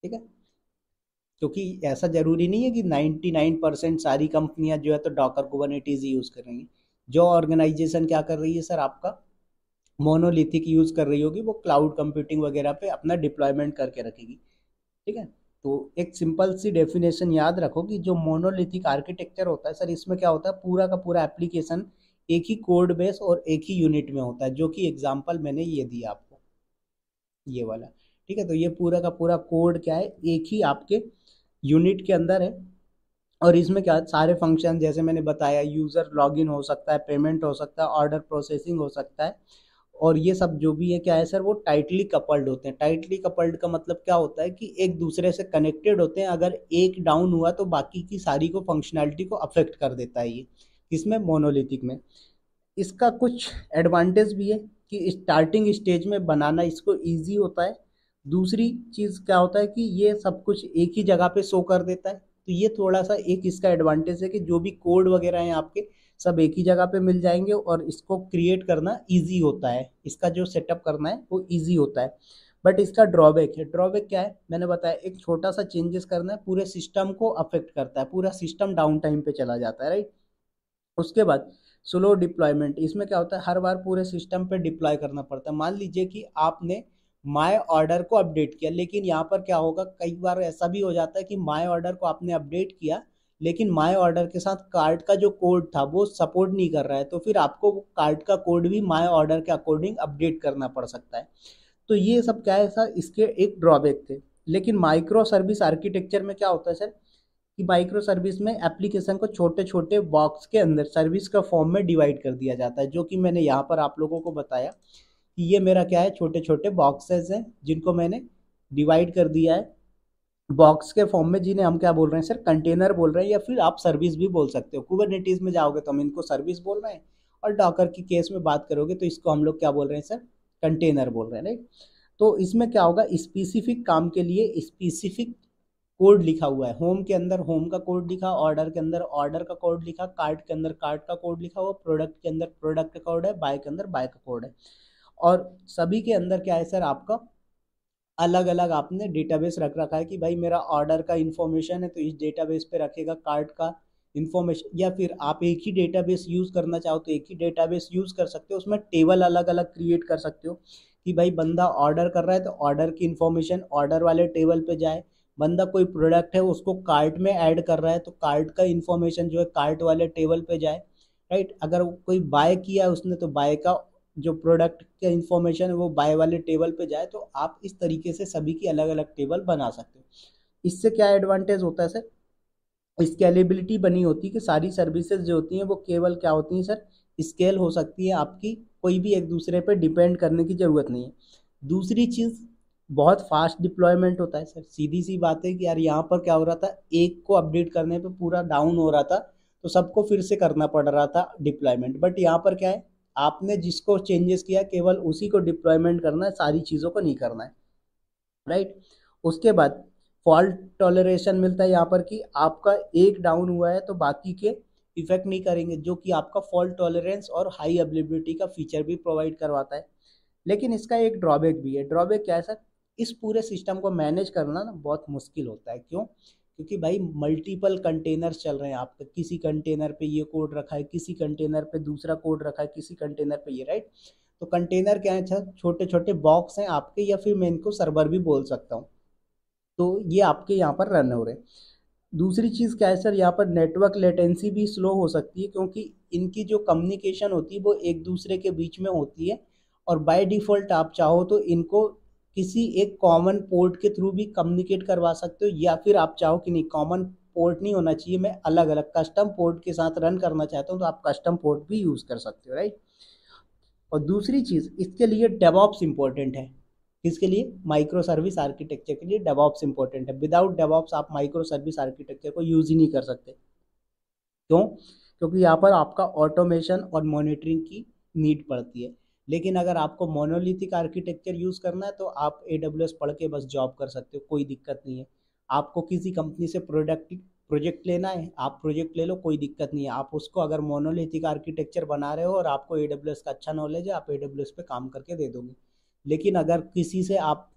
ठीक है, क्योंकि ऐसा जरूरी नहीं है कि 99% सारी कंपनियां जो है तो डॉकर कुबरनेटीज यूज करेंगी। जो ऑर्गेनाइजेशन क्या कर रही है सर, आपका मोनोलिथिक यूज कर रही होगी, वो क्लाउड कंप्यूटिंग वगैरह पे अपना डिप्लॉयमेंट करके रखेगी। ठीक है, तो एक सिंपल सी डेफिनेशन याद रखो कि जो मोनोलिथिक आर्किटेक्चर होता है सर, इसमें क्या होता है, पूरा का पूरा एप्लीकेशन एक ही कोड बेस और एक ही यूनिट में होता है, जो कि एग्जांपल मैंने ये दिया आपको, ये वाला। ठीक है, तो ये पूरा का पूरा कोड क्या है, एक ही आपके यूनिट के अंदर है। और इसमें क्या सारे फंक्शन जैसे मैंने बताया, यूजर लॉगिन हो सकता है, पेमेंट हो सकता है, ऑर्डर प्रोसेसिंग हो सकता है, और ये सब जो भी है क्या है सर, वो टाइटली कपल्ड होते हैं। टाइटली कपल्ड का मतलब क्या होता है कि एक दूसरे से कनेक्टेड होते हैं, अगर एक डाउन हुआ तो बाकी की सारी को फंक्शनैलिटी को अफेक्ट कर देता है ये, इसमें मोनोलिथिक में। इसका कुछ एडवांटेज भी है कि स्टार्टिंग स्टेज में बनाना इसको ईजी होता है। दूसरी चीज़ क्या होता है कि ये सब कुछ एक ही जगह पे शो कर देता है, तो ये थोड़ा सा एक इसका एडवांटेज है कि जो भी कोड वगैरह हैं आपके, सब एक ही जगह पे मिल जाएंगे और इसको क्रिएट करना ईजी होता है, इसका जो सेटअप करना है वो ईजी होता है। बट इसका ड्रॉबैक है, ड्रॉबैक क्या है मैंने बताया, एक छोटा सा चेंजेस करना है पूरे सिस्टम को अफेक्ट करता है, पूरा सिस्टम डाउन टाइम पे चला जाता है, राइट। उसके बाद स्लो डिप्लॉयमेंट, इसमें क्या होता है, हर बार पूरे सिस्टम पे डिप्लॉय करना पड़ता है। मान लीजिए कि आपने माय ऑर्डर को अपडेट किया, लेकिन यहाँ पर क्या होगा, कई बार ऐसा भी हो जाता है कि माय ऑर्डर को आपने अपडेट किया, लेकिन माय ऑर्डर के साथ कार्ड का जो कोड था वो सपोर्ट नहीं कर रहा है, तो फिर आपको कार्ड का कोड भी माय ऑर्डर के अकॉर्डिंग अपडेट करना पड़ सकता है। तो ये सब क्या है सर, इसके एक ड्रॉबैक थे। लेकिन माइक्रो सर्विस आर्किटेक्चर में क्या होता है सर, कि माइक्रो सर्विस में एप्लीकेशन को छोटे छोटे बॉक्स के अंदर सर्विस का फॉर्म में डिवाइड कर दिया जाता है, जो कि मैंने यहाँ पर आप लोगों को बताया कि ये मेरा क्या है, छोटे छोटे बॉक्सेस हैं जिनको मैंने डिवाइड कर दिया है बॉक्स के फॉर्म में, जिन्हें हम क्या बोल रहे हैं सर, कंटेनर बोल रहे हैं, या फिर आप सर्विस भी बोल सकते हो। कुबरनेटीज में जाओगे तो हम इनको सर्विस बोल रहे हैं, और डॉकर की केस में बात करोगे तो इसको हम लोग क्या बोल रहे हैं सर, कंटेनर बोल रहे हैं, राइट। तो इसमें क्या होगा, स्पेसिफिक काम के लिए स्पेसिफिक कोड लिखा हुआ है। होम के अंदर होम का कोड लिखा, ऑर्डर के अंदर ऑर्डर का कोड लिखा, कार्ट के अंदर कार्ट का कोड लिखा हुआ, प्रोडक्ट के अंदर प्रोडक्ट का कोड है, बाय के अंदर बाय का कोड है। और सभी के अंदर क्या है सर, आपका अलग अलग आपने डेटाबेस रख रखा है कि भाई मेरा ऑर्डर का इन्फॉर्मेशन है तो इस डेटाबेस पे रखेगा, कार्ट का इन्फॉर्मेशन, या फिर आप एक ही डेटाबेस यूज़ करना चाहो तो एक ही डेटाबेस यूज़ कर सकते हो, उसमें टेबल अलग अलग क्रिएट कर सकते हो कि भाई बंदा ऑर्डर कर रहा है तो ऑर्डर की इन्फॉर्मेशन ऑर्डर वाले टेबल पे जाए, बंदा कोई प्रोडक्ट है उसको कार्ट में ऐड कर रहा है तो कार्ट का इन्फॉर्मेशन जो है कार्ट वाले टेबल पे जाए, राइट। अगर कोई बाय किया है उसने तो बाय का जो प्रोडक्ट का इंफॉर्मेशन है वो बाय वाले टेबल पे जाए, तो आप इस तरीके से सभी की अलग अलग टेबल बना सकते हो। इससे क्या एडवांटेज होता है सर, स्केलेबिलिटी बनी होती है कि सारी सर्विसेज जो होती हैं वो केवल क्या होती हैं सर, स्केल हो सकती है आपकी, कोई भी एक दूसरे पे डिपेंड करने की ज़रूरत नहीं है। दूसरी चीज़, बहुत फास्ट डिप्लॉयमेंट होता है सर। सीधी सी बात है कि यार यहाँ पर क्या हो रहा था, एक को अपडेट करने पे पूरा डाउन हो रहा था, तो सबको फिर से करना पड़ रहा था डिप्लॉयमेंट। बट यहाँ पर क्या है, आपने जिसको चेंजेस किया केवल उसी को डिप्लॉयमेंट करना है, सारी चीज़ों को नहीं करना है, राइट। उसके बाद फॉल्ट टॉलरेशन मिलता है यहाँ पर कि आपका एक डाउन हुआ है तो बाकी के इफेक्ट नहीं करेंगे, जो कि आपका फॉल्ट टॉलरेंस और हाई अवेलेबिलिटी का फीचर भी प्रोवाइड करवाता है। लेकिन इसका एक ड्रॉबैक भी है। ड्रॉबैक क्या है सर, इस पूरे सिस्टम को मैनेज करना ना बहुत मुश्किल होता है। क्यों? क्योंकि भाई मल्टीपल कंटेनर्स चल रहे हैं आपके, किसी कंटेनर पे ये कोड रखा है, किसी कंटेनर पे दूसरा कोड रखा है, किसी कंटेनर पे ये, राइट। तो कंटेनर क्या है सर, छोटे छोटे बॉक्स हैं आपके, या फिर मैं इनको सर्वर भी बोल सकता हूँ। तो ये आपके यहाँ पर रन हो रहे हैं। दूसरी चीज़ क्या है सर, यहाँ पर नेटवर्क लेटेंसी भी स्लो हो सकती है, क्योंकि इनकी जो कम्युनिकेशन होती है वो एक दूसरे के बीच में होती है। और बाय डिफ़ॉल्ट आप चाहो तो इनको किसी एक कॉमन पोर्ट के थ्रू भी कम्युनिकेट करवा सकते हो, या फिर आप चाहो कि नहीं कॉमन पोर्ट नहीं होना चाहिए, मैं अलग अलग कस्टम पोर्ट के साथ रन करना चाहता हूँ, तो आप कस्टम पोर्ट भी यूज़ कर सकते हो, राइट। और दूसरी चीज़, इसके लिए डेवऑप्स इंपॉर्टेंट है। किसके लिए? माइक्रो सर्विस आर्किटेक्चर के लिए डेवऑप्स इंपॉर्टेंट है। विदाउट डेवऑप्स आप माइक्रो सर्विस आर्किटेक्चर को यूज़ ही नहीं कर सकते। क्यों? क्योंकि यहाँ पर आपका ऑटोमेशन और मॉनिटरिंग की नीड पड़ती है। लेकिन अगर आपको मोनोलिथिक आर्किटेक्चर यूज़ करना है तो आप AWS पढ़ के बस जॉब कर सकते हो, कोई दिक्कत नहीं है। आपको किसी कंपनी से प्रोजेक्ट लेना है, आप प्रोजेक्ट ले लो, कोई दिक्कत नहीं है। आप उसको अगर मोनोलिथिक आर्किटेक्चर बना रहे हो और आपको AWS का अच्छा नॉलेज है, आप AWS पे काम करके दे दोगे। लेकिन अगर किसी से आप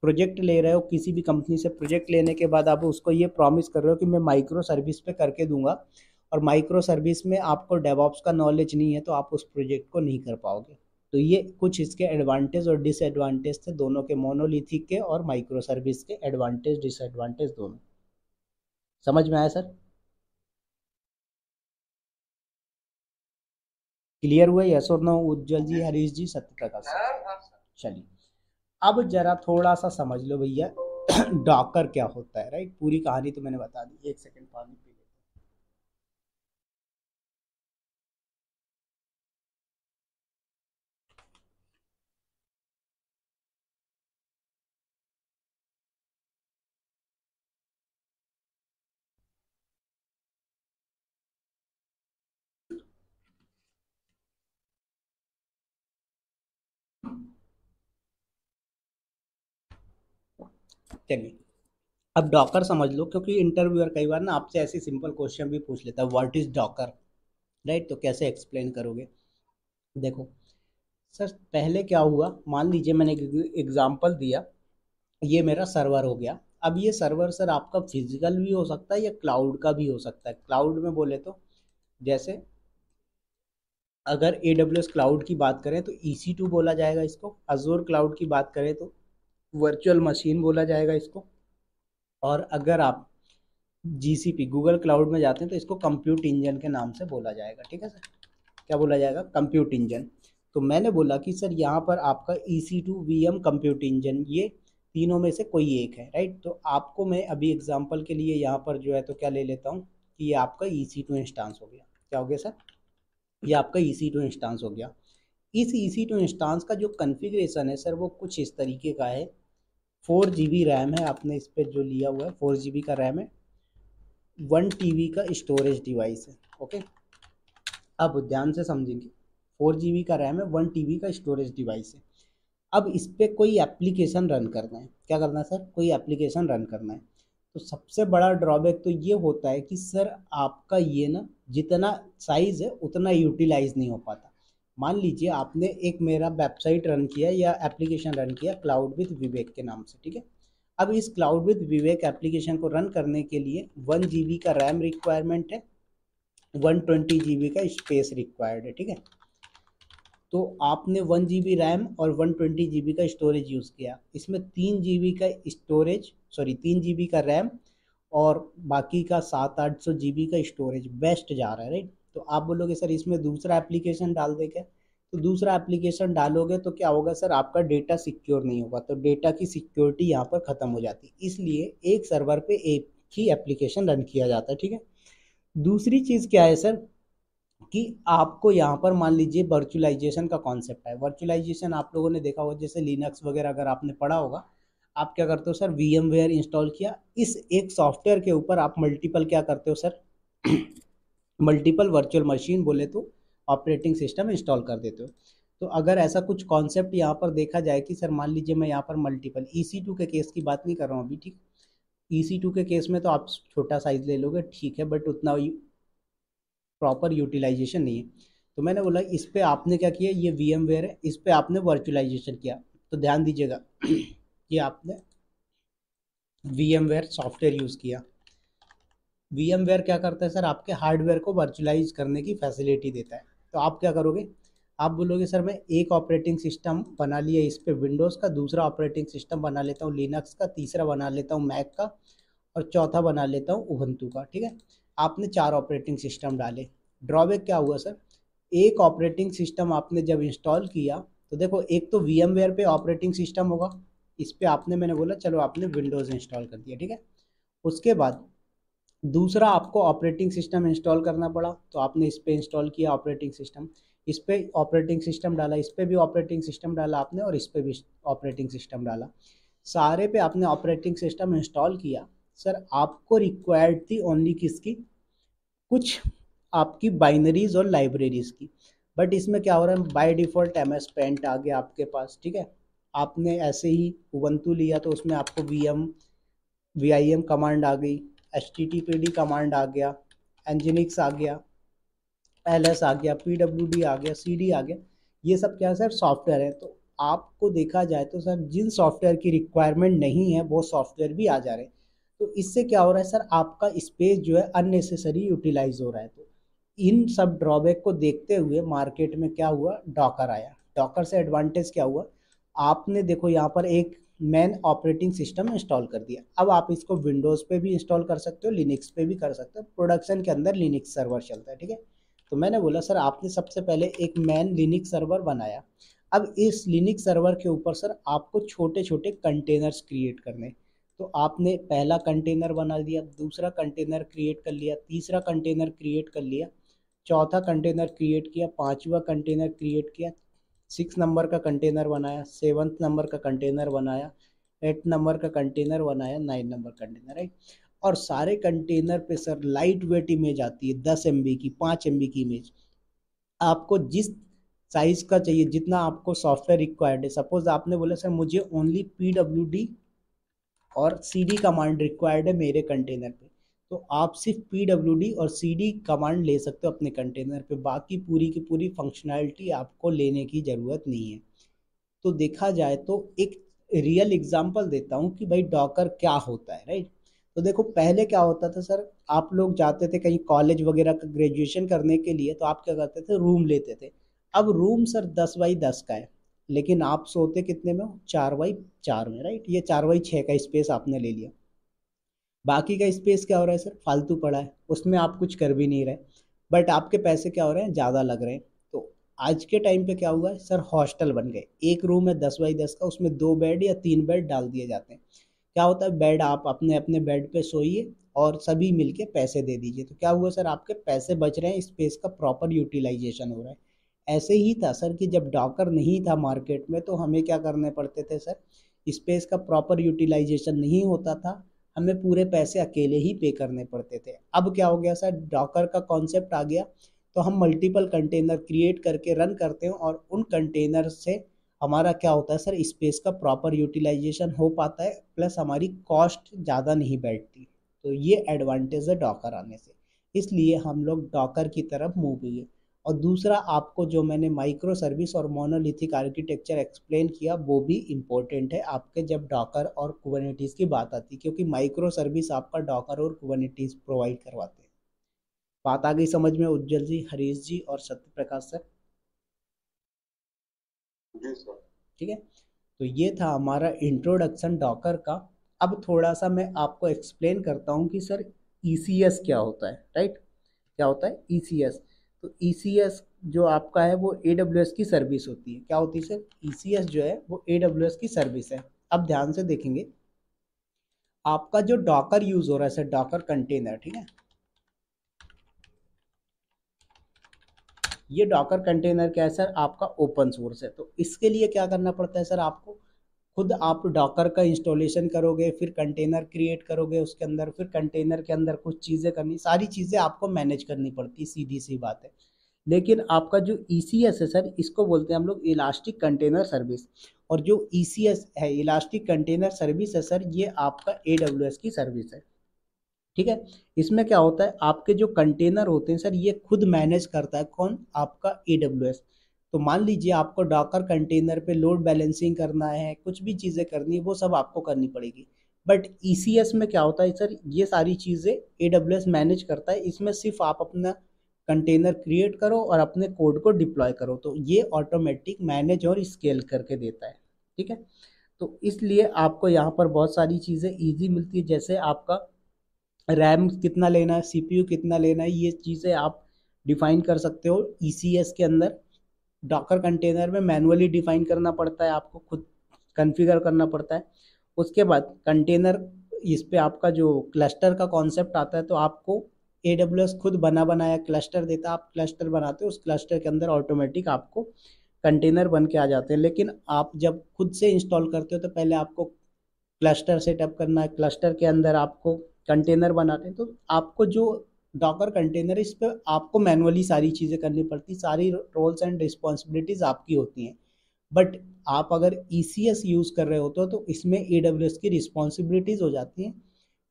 प्रोजेक्ट ले रहे हो, किसी भी कंपनी से प्रोजेक्ट लेने के बाद आप उसको ये प्रॉमिस कर रहे हो कि मैं माइक्रो सर्विस पे करके दूंगा, और माइक्रो सर्विस में आपको डेवऑप्स का नॉलेज नहीं है, तो आप उस प्रोजेक्ट को नहीं कर पाओगे। तो ये कुछ इसके एडवांटेज और डिसएडवांटेज थे दोनों के, मोनोलिथिक के और माइक्रो सर्विस के एडवांटेज डिसएडवांटेज दोनों। समझ में आया सर? क्लियर हुआ? यस और नो? उज्जवल जी, हरीश जी, सत्य प्रकाश सर। चलिए, अब जरा थोड़ा सा समझ लो भैया डॉकर क्या होता है, राइट। पूरी कहानी तो मैंने बता दी, एक सेकंड पानी पी लेते हैं। चलिए, अब डॉकर समझ लो, क्योंकि इंटरव्यूअर कई बार ना आपसे ऐसी सिंपल क्वेश्चन भी पूछ लेता है, व्हाट इज डॉकर, राइट। तो कैसे एक्सप्लेन करोगे? देखो सर, पहले क्या हुआ, मान लीजिए मैंने एक एग्जांपल दिया, ये मेरा सर्वर हो गया। अब ये सर्वर सर आपका फिजिकल भी हो सकता है या क्लाउड का भी हो सकता है। क्लाउड में बोले तो जैसे अगर AWS क्लाउड की बात करें तो EC2 बोला जाएगा इसको, अजूर क्लाउड की बात करें तो वर्चुअल मशीन बोला जाएगा इसको, और अगर आप GCP गूगल क्लाउड में जाते हैं तो इसको कंप्यूट इंजन के नाम से बोला जाएगा। ठीक है सर, क्या बोला जाएगा? Compute engine. तो मैंने बोला कि सर यहाँ पर आपका EC2 VM कंप्यूट इंजन, ये तीनों में से कोई एक है, राइट। तो आपको मैं अभी एग्जांपल के लिए यहाँ पर जो है तो क्या ले लेता हूँ कि ये आपका EC2 इंस्टांस हो गया। क्या हो गया सर? ये आपका EC2 इंस्टांस हो गया। इस EC2 इंस्टांस का जो कन्फिग्रेशन है सर वो कुछ इस तरीके का है। 4 GB रैम है, आपने इस पर जो लिया हुआ है 4 GB का रैम है, 1 TB का स्टोरेज डिवाइस है। ओके, अब ध्यान से समझेंगे, 4 GB का रैम है, 1 TB का स्टोरेज डिवाइस है। अब इस पर कोई एप्लीकेशन रन करना है, क्या करना है सर? कोई एप्लीकेशन रन करना है। तो सबसे बड़ा ड्रॉबैक तो ये होता है कि सर आपका ये ना जितना साइज है उतना यूटिलाइज नहीं हो पाता। मान लीजिए आपने एक मेरा वेबसाइट रन किया या एप्लीकेशन रन किया क्लाउड विद विवेक के नाम से, ठीक है। अब इस क्लाउड विद विवेक एप्लीकेशन को रन करने के लिए 1 GB का रैम रिक्वायरमेंट है, 120 GB का स्पेस रिक्वायर्ड है, ठीक है। तो आपने 1 GB रैम और 120 GB का स्टोरेज यूज़ किया, इसमें 3 GB का स्टोरेज, सॉरी 3 GB का रैम, और बाकी का 700-800 GB का स्टोरेज बेस्ट जा रहा है, राइट। तो आप बोलोगे सर इसमें दूसरा एप्लीकेशन डाल दे क्या? तो दूसरा एप्लीकेशन डालोगे तो क्या होगा सर, आपका डेटा सिक्योर नहीं होगा, तो डेटा की सिक्योरिटी यहाँ पर ख़त्म हो जाती है। इसलिए एक सर्वर पे एक ही एप्लीकेशन रन किया जाता है, ठीक है। दूसरी चीज़ क्या है सर कि आपको यहाँ पर मान लीजिए वर्चुअलाइजेशन का कॉन्सेप्ट है। वर्चुअलाइजेशन आप लोगों ने देखा होगा, जैसे लिनक्स वगैरह अगर आपने पढ़ा होगा, आप क्या करते हो सर, VMware इंस्टॉल किया, इस एक सॉफ्टवेयर के ऊपर आप मल्टीपल क्या करते हो सर मल्टीपल वर्चुअल मशीन बोले तो ऑपरेटिंग सिस्टम इंस्टॉल कर देते हो। तो अगर ऐसा कुछ कॉन्सेप्ट यहाँ पर देखा जाए कि सर मान लीजिए मैं यहाँ पर मल्टीपल EC2 के केस की बात नहीं कर रहा हूँ अभी, ठीक। EC2 के केस में तो आप छोटा साइज ले लोगे, ठीक है, बट उतना प्रॉपर यूटिलाइजेशन नहीं है। तो मैंने बोला इस पे आपने क्या किया, ये VMware है, इस पे आपने वर्चुअलाइजेशन किया। तो ध्यान दीजिएगा ये आपने VMware सॉफ्टवेयर यूज़ किया, VMware क्या करता है सर, आपके हार्डवेयर को वर्चुअलाइज करने की फैसिलिटी देता है। तो आप क्या करोगे, आप बोलोगे सर मैं एक ऑपरेटिंग सिस्टम बना लिया इस पे विंडोज़ का, दूसरा ऑपरेटिंग सिस्टम बना लेता हूँ लिनक्स का, तीसरा बना लेता हूँ मैक का, और चौथा बना लेता हूँ उबंटू का। ठीक है, आपने 4 ऑपरेटिंग सिस्टम डाले। ड्रॉबैक क्या हुआ सर, एक ऑपरेटिंग सिस्टम आपने जब इंस्टॉल किया तो देखो, एक तो VMware पे ऑपरेटिंग सिस्टम होगा, इस पे आपने, मैंने बोला चलो आपने विंडोज़ इंस्टॉल कर दिया, ठीक है। उसके बाद दूसरा आपको ऑपरेटिंग सिस्टम इंस्टॉल करना पड़ा, तो आपने इस पे इंस्टॉल किया ऑपरेटिंग सिस्टम, इस पे ऑपरेटिंग सिस्टम डाला, इस पे भी ऑपरेटिंग सिस्टम डाला आपने, और इस पे भी ऑपरेटिंग सिस्टम डाला। सारे पे आपने ऑपरेटिंग सिस्टम इंस्टॉल किया। सर आपको रिक्वायर्ड थी ओनली किसकी, कुछ आपकी बाइनरीज और लाइब्रेरीज की। बट इसमें क्या हो रहा है, बाय डिफ़ॉल्ट MS पेंट आ गया आपके पास, ठीक है। आपने ऐसे ही उबंटू लिया तो उसमें आपको VIM कमांड आ गई, HTTPD कमांड आ गया, Nginx आ गया, LS आ गया, PWD आ गया, CD आ गया। ये सब क्या है सर, सॉफ्टवेयर है। तो आपको देखा जाए तो सर जिन सॉफ्टवेयर की रिक्वायरमेंट नहीं है वो सॉफ्टवेयर भी आ जा रहे हैं। तो इससे क्या हो रहा है सर, आपका स्पेस जो है अननेसेसरी यूटिलाइज हो रहा है। तो इन सब ड्रॉबैक को देखते हुए मार्केट में क्या हुआ, डॉकर आया। डॉकर से एडवांटेज क्या हुआ, आपने देखो यहाँ पर एक मैन ऑपरेटिंग सिस्टम इंस्टॉल कर दिया। अब आप इसको विंडोज़ पे भी इंस्टॉल कर सकते हो, लिनक्स पे भी कर सकते हो, प्रोडक्शन के अंदर लिनक्स सर्वर चलता है, ठीक है। तो मैंने बोला सर आपने सबसे पहले एक मैन लिनक्स सर्वर बनाया। अब इस लिनक्स सर्वर के ऊपर सर आपको छोटे छोटे कंटेनर्स क्रिएट करने। तो आपने पहला कंटेनर बना दिया, दूसरा कंटेनर क्रिएट कर लिया, तीसरा कंटेनर क्रिएट कर लिया, चौथा कंटेनर क्रिएट किया, पांचवा कंटेनर क्रिएट किया, 6 नंबर का कंटेनर बनाया, 7 नंबर का कंटेनर बनाया, 8 नंबर का कंटेनर बनाया, 9 नंबर कंटेनर, राइट। और सारे कंटेनर पे सर लाइट वेट इमेज आती है, 10 MB की, 5 MB की इमेज। आपको जिस साइज का चाहिए, जितना आपको सॉफ्टवेयर रिक्वायर्ड है, सपोज आपने बोला सर मुझे ओनली PWD और CD कमांड रिक्वायर्ड है मेरे कंटेनर पे, तो आप सिर्फ PWD और CD कमांड ले सकते हो अपने कंटेनर पे, बाकी पूरी की पूरी फंक्शनैलिटी आपको लेने की ज़रूरत नहीं है। तो देखा जाए तो एक रियल एग्जांपल देता हूँ कि भाई डॉकर क्या होता है, राइट। तो देखो पहले क्या होता था सर, आप लोग जाते थे कहीं कॉलेज वगैरह का ग्रेजुएशन करने के लिए, तो आप क्या करते थे, रूम लेते थे। अब रूम सर 10 बाई 10 का है, लेकिन आप सोते कितने में हो, 4 बाई 4 में, राइट। ये 4 बाई 6 का स्पेस आपने ले लिया। बाकी का स्पेस क्या हो रहा है सर, फालतू पड़ा है, उसमें आप कुछ कर भी नहीं रहे, बट आपके पैसे क्या हो रहे हैं, ज़्यादा लग रहे हैं। तो आज के टाइम पे क्या हुआ है सर, हॉस्टल बन गए। एक रूम है 10 बाई 10 का, उसमें 2 बेड या 3 बेड डाल दिए जाते हैं। क्या होता है, बेड आप अपने अपने बेड पे सोइए और सभी मिलके पैसे दे दीजिए। तो क्या हुआ सर, आपके पैसे बच रहे हैं, स्पेस का प्रॉपर यूटिलाइजेशन हो रहा है। ऐसे ही था सर कि जब डॉकर नहीं था मार्केट में, तो हमें क्या करने पड़ते थे सर, स्पेस का प्रॉपर यूटिलाइजेशन नहीं होता था, हमें पूरे पैसे अकेले ही पे करने पड़ते थे। अब क्या हो गया सर, डॉकर का कॉन्सेप्ट आ गया, तो हम मल्टीपल कंटेनर क्रिएट करके रन करते हैं, और उन कंटेनर से हमारा क्या होता है सर, स्पेस का प्रॉपर यूटिलाइजेशन हो पाता है, प्लस हमारी कॉस्ट ज़्यादा नहीं बैठती। तो ये एडवांटेज है डॉकर आने से, इसलिए हम लोग डॉकर की तरफ मूव हुए। और दूसरा आपको जो मैंने माइक्रो सर्विस और मोनोलिथिक आर्किटेक्चर एक्सप्लेन किया, वो भी इम्पोर्टेंट है आपके जब डॉकर और कुबरनेटिस की बात आती है, क्योंकि माइक्रो सर्विस आपका डॉकर और कुबरनेटिस प्रोवाइड करवाते हैं। बात आ गई समझ में उज्जवल जी, हरीश जी और सत्य प्रकाश सर? जी सर। ठीक है, तो ये था हमारा इंट्रोडक्शन डॉकर का। अब थोड़ा सा मैं आपको एक्सप्लेन करता हूँ कि सर ECS क्या होता है, राइट। क्या होता है ECS, तो ECS जो आपका है वो AWS की सर्विस होती है। क्या होती है सर, ECS जो है वो AWS की सर्विस है। अब ध्यान से देखेंगे, आपका जो डॉकर यूज हो रहा है सर, डॉकर कंटेनर, ठीक है। ये डॉकर कंटेनर क्या है सर, आपका ओपन सोर्स है। तो इसके लिए क्या करना पड़ता है सर, आपको खुद आप डॉकर का इंस्टॉलेशन करोगे, फिर कंटेनर क्रिएट करोगे उसके अंदर, फिर कंटेनर के अंदर कुछ चीज़ें करनी, सारी चीज़ें आपको मैनेज करनी पड़ती है, सीधी सी बात है। लेकिन आपका जो ECS है सर, इसको बोलते हैं हम लोग इलास्टिक कंटेनर सर्विस। और जो ECS है, इलास्टिक कंटेनर सर्विस है सर, ये आपका AWS की सर्विस है, ठीक है। इसमें क्या होता है, आपके जो कंटेनर होते हैं सर, ये खुद मैनेज करता है, कौन, आपका AWS। तो मान लीजिए आपको डॉकर कंटेनर पे लोड बैलेंसिंग करना है, कुछ भी चीज़ें करनी है, वो सब आपको करनी पड़ेगी। बट ECS में क्या होता है सर, ये सारी चीज़ें AWS मैनेज करता है, इसमें सिर्फ आप अपना कंटेनर क्रिएट करो और अपने कोड को डिप्लॉय करो, तो ये ऑटोमेटिक मैनेज और स्केल करके देता है। ठीक है, तो इसलिए आपको यहाँ पर बहुत सारी चीज़ें ईजी मिलती है, जैसे आपका रैम कितना लेना है, CPU कितना लेना है, ये चीज़ें आप डिफाइन कर सकते हो ECS के अंदर। डॉकर कंटेनर में मैनुअली डिफाइन करना पड़ता है, आपको खुद कॉन्फ़िगर करना पड़ता है। उसके बाद कंटेनर, इस पे आपका जो क्लस्टर का कॉन्सेप्ट आता है, तो आपको AWS खुद बना बनाया क्लस्टर देता है, आप क्लस्टर बनाते हो, उस क्लस्टर के अंदर ऑटोमेटिक आपको कंटेनर बन के आ जाते हैं। लेकिन आप जब खुद से इंस्टॉल करते हो तो पहले आपको क्लस्टर सेटअप करना है, क्लस्टर के अंदर आपको कंटेनर बनाते हैं, तो आपको जो डॉकर कंटेनर, इस पर आपको मैनुअली सारी चीज़ें करनी पड़ती, सारी रोल्स एंड रिस्पॉन्सिबिलिटीज़ आपकी होती हैं। बट आप अगर ECS यूज़ कर रहे होते हो तो इसमें AWS की रिस्पॉन्सिबिलिटीज़ हो जाती हैं।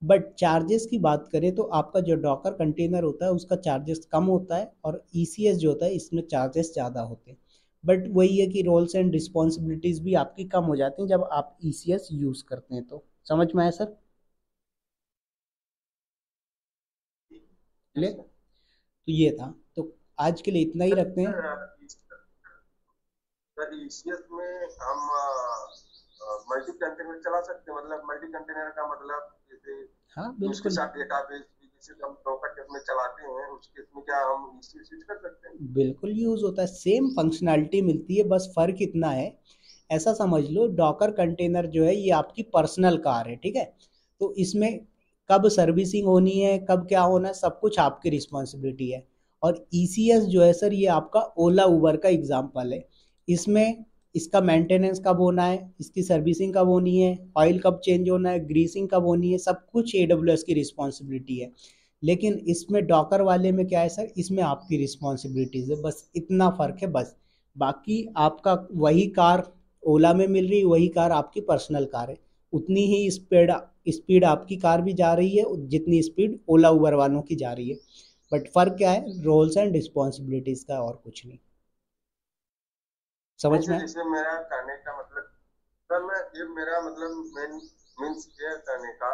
बट चार्जेस की बात करें तो आपका जो डॉकर कंटेनर होता है उसका चार्जेस कम होता है, और ECS जो होता है इसमें चार्जेस ज़्यादा होते हैं। बट वही है कि रोल्स एंड रिस्पॉन्सिबिलिटीज़ भी आपकी कम हो जाती हैं जब आप ECS यूज़ करते हैं। तो समझ में आया सर? ले, तो ये था, तो आज के लिए इतना ही रखते हैं। सर ECS में हम मल्टी कंटेनर चला सकते हैं, मतलब मल्टी कंटेनर का मतलब जैसे हाँ उसके बिल्कुल, साथ डेटाबेस भी जैसे हम डॉकर केस में चलाते हैं, उस केस में क्या हम ECS यूज कर सकते हैं? बिल्कुल यूज़ होता है, सेम फंक्शनैलिटी मिलती है, बस फ़र्क इतना है, ऐसा समझ लो डॉकर कंटेनर जो है ये आपकी पर्सनल कार है, ठीक है? तो इसमें कब सर्विसिंग होनी है, कब क्या होना है, सब कुछ आपकी रिस्पॉन्सिबिलिटी है। और ECS जो है सर, ये आपका ओला उबर का एग्जाम्पल है। इसमें इसका मेंटेनेंस कब होना है, इसकी सर्विसिंग कब होनी है, ऑयल कब चेंज होना है, ग्रीसिंग कब होनी है, सब कुछ AWS की रिस्पॉन्सिबिलिटी है। लेकिन इसमें डॉकर वाले में क्या है सर, इसमें आपकी रिस्पॉन्सिबिलिटीज़ है, बस इतना फ़र्क है बस। बाकी आपका वही कार ओला में मिल रही, वही कार आपकी पर्सनल कार है, उतनी ही स्पीड स्पीड आपकी कार भी जा रही है जितनी स्पीड ओला उबर वालों की जा रही है। बट फ़र्क क्या है, रोल्स एंड रिस्पॉन्सिबिलिटीज़ का, और कुछ नहीं। नहीं समझ में सर, आया? जैसे मेरा कहने का मतलब, सर मैं ये मेरा मतलब मीन्स ये कहने का,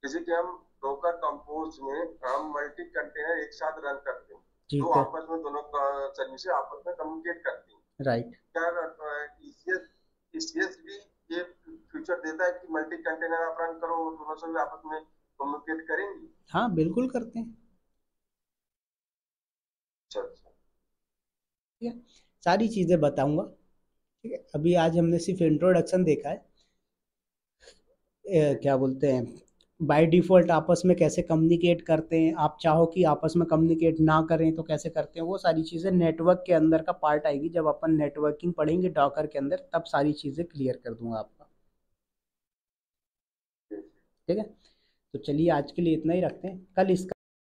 जैसे कि हम डोकर कंपोज में हम मल्टी कंटेनर एक साथ रन करते हैं, तो ठीक है, आपस में दोनों सर्विसेज आपस में कम्युनिकेट करती हैं। राइट। क्या ECS ECS भी ये फीचर देता है कि मल्टी कंटेनर आप रन करो, दोनों से भी आपस में कम्युनिकेट करेंगी? हाँ बिल्कुल करते हैं। अच्छा अच्छा। ठीक है, सारी चीज़ें बताऊंगा। ठीक है, अभी आज हमने सिर्फ इंट्रोडक्शन देखा है, क्या बोलते हैं, बाय डिफ़ॉल्ट आपस में कैसे कम्युनिकेट करते हैं, आप चाहो कि आपस में कम्युनिकेट ना करें तो कैसे करते हैं, वो सारी चीज़ें नेटवर्क के अंदर का पार्ट आएगी, जब अपन नेटवर्किंग पढ़ेंगे डॉकर के अंदर तब सारी चीज़ें क्लियर कर दूंगा आपका। ठीक है, तो चलिए आज के लिए इतना ही रखते हैं, कल इसका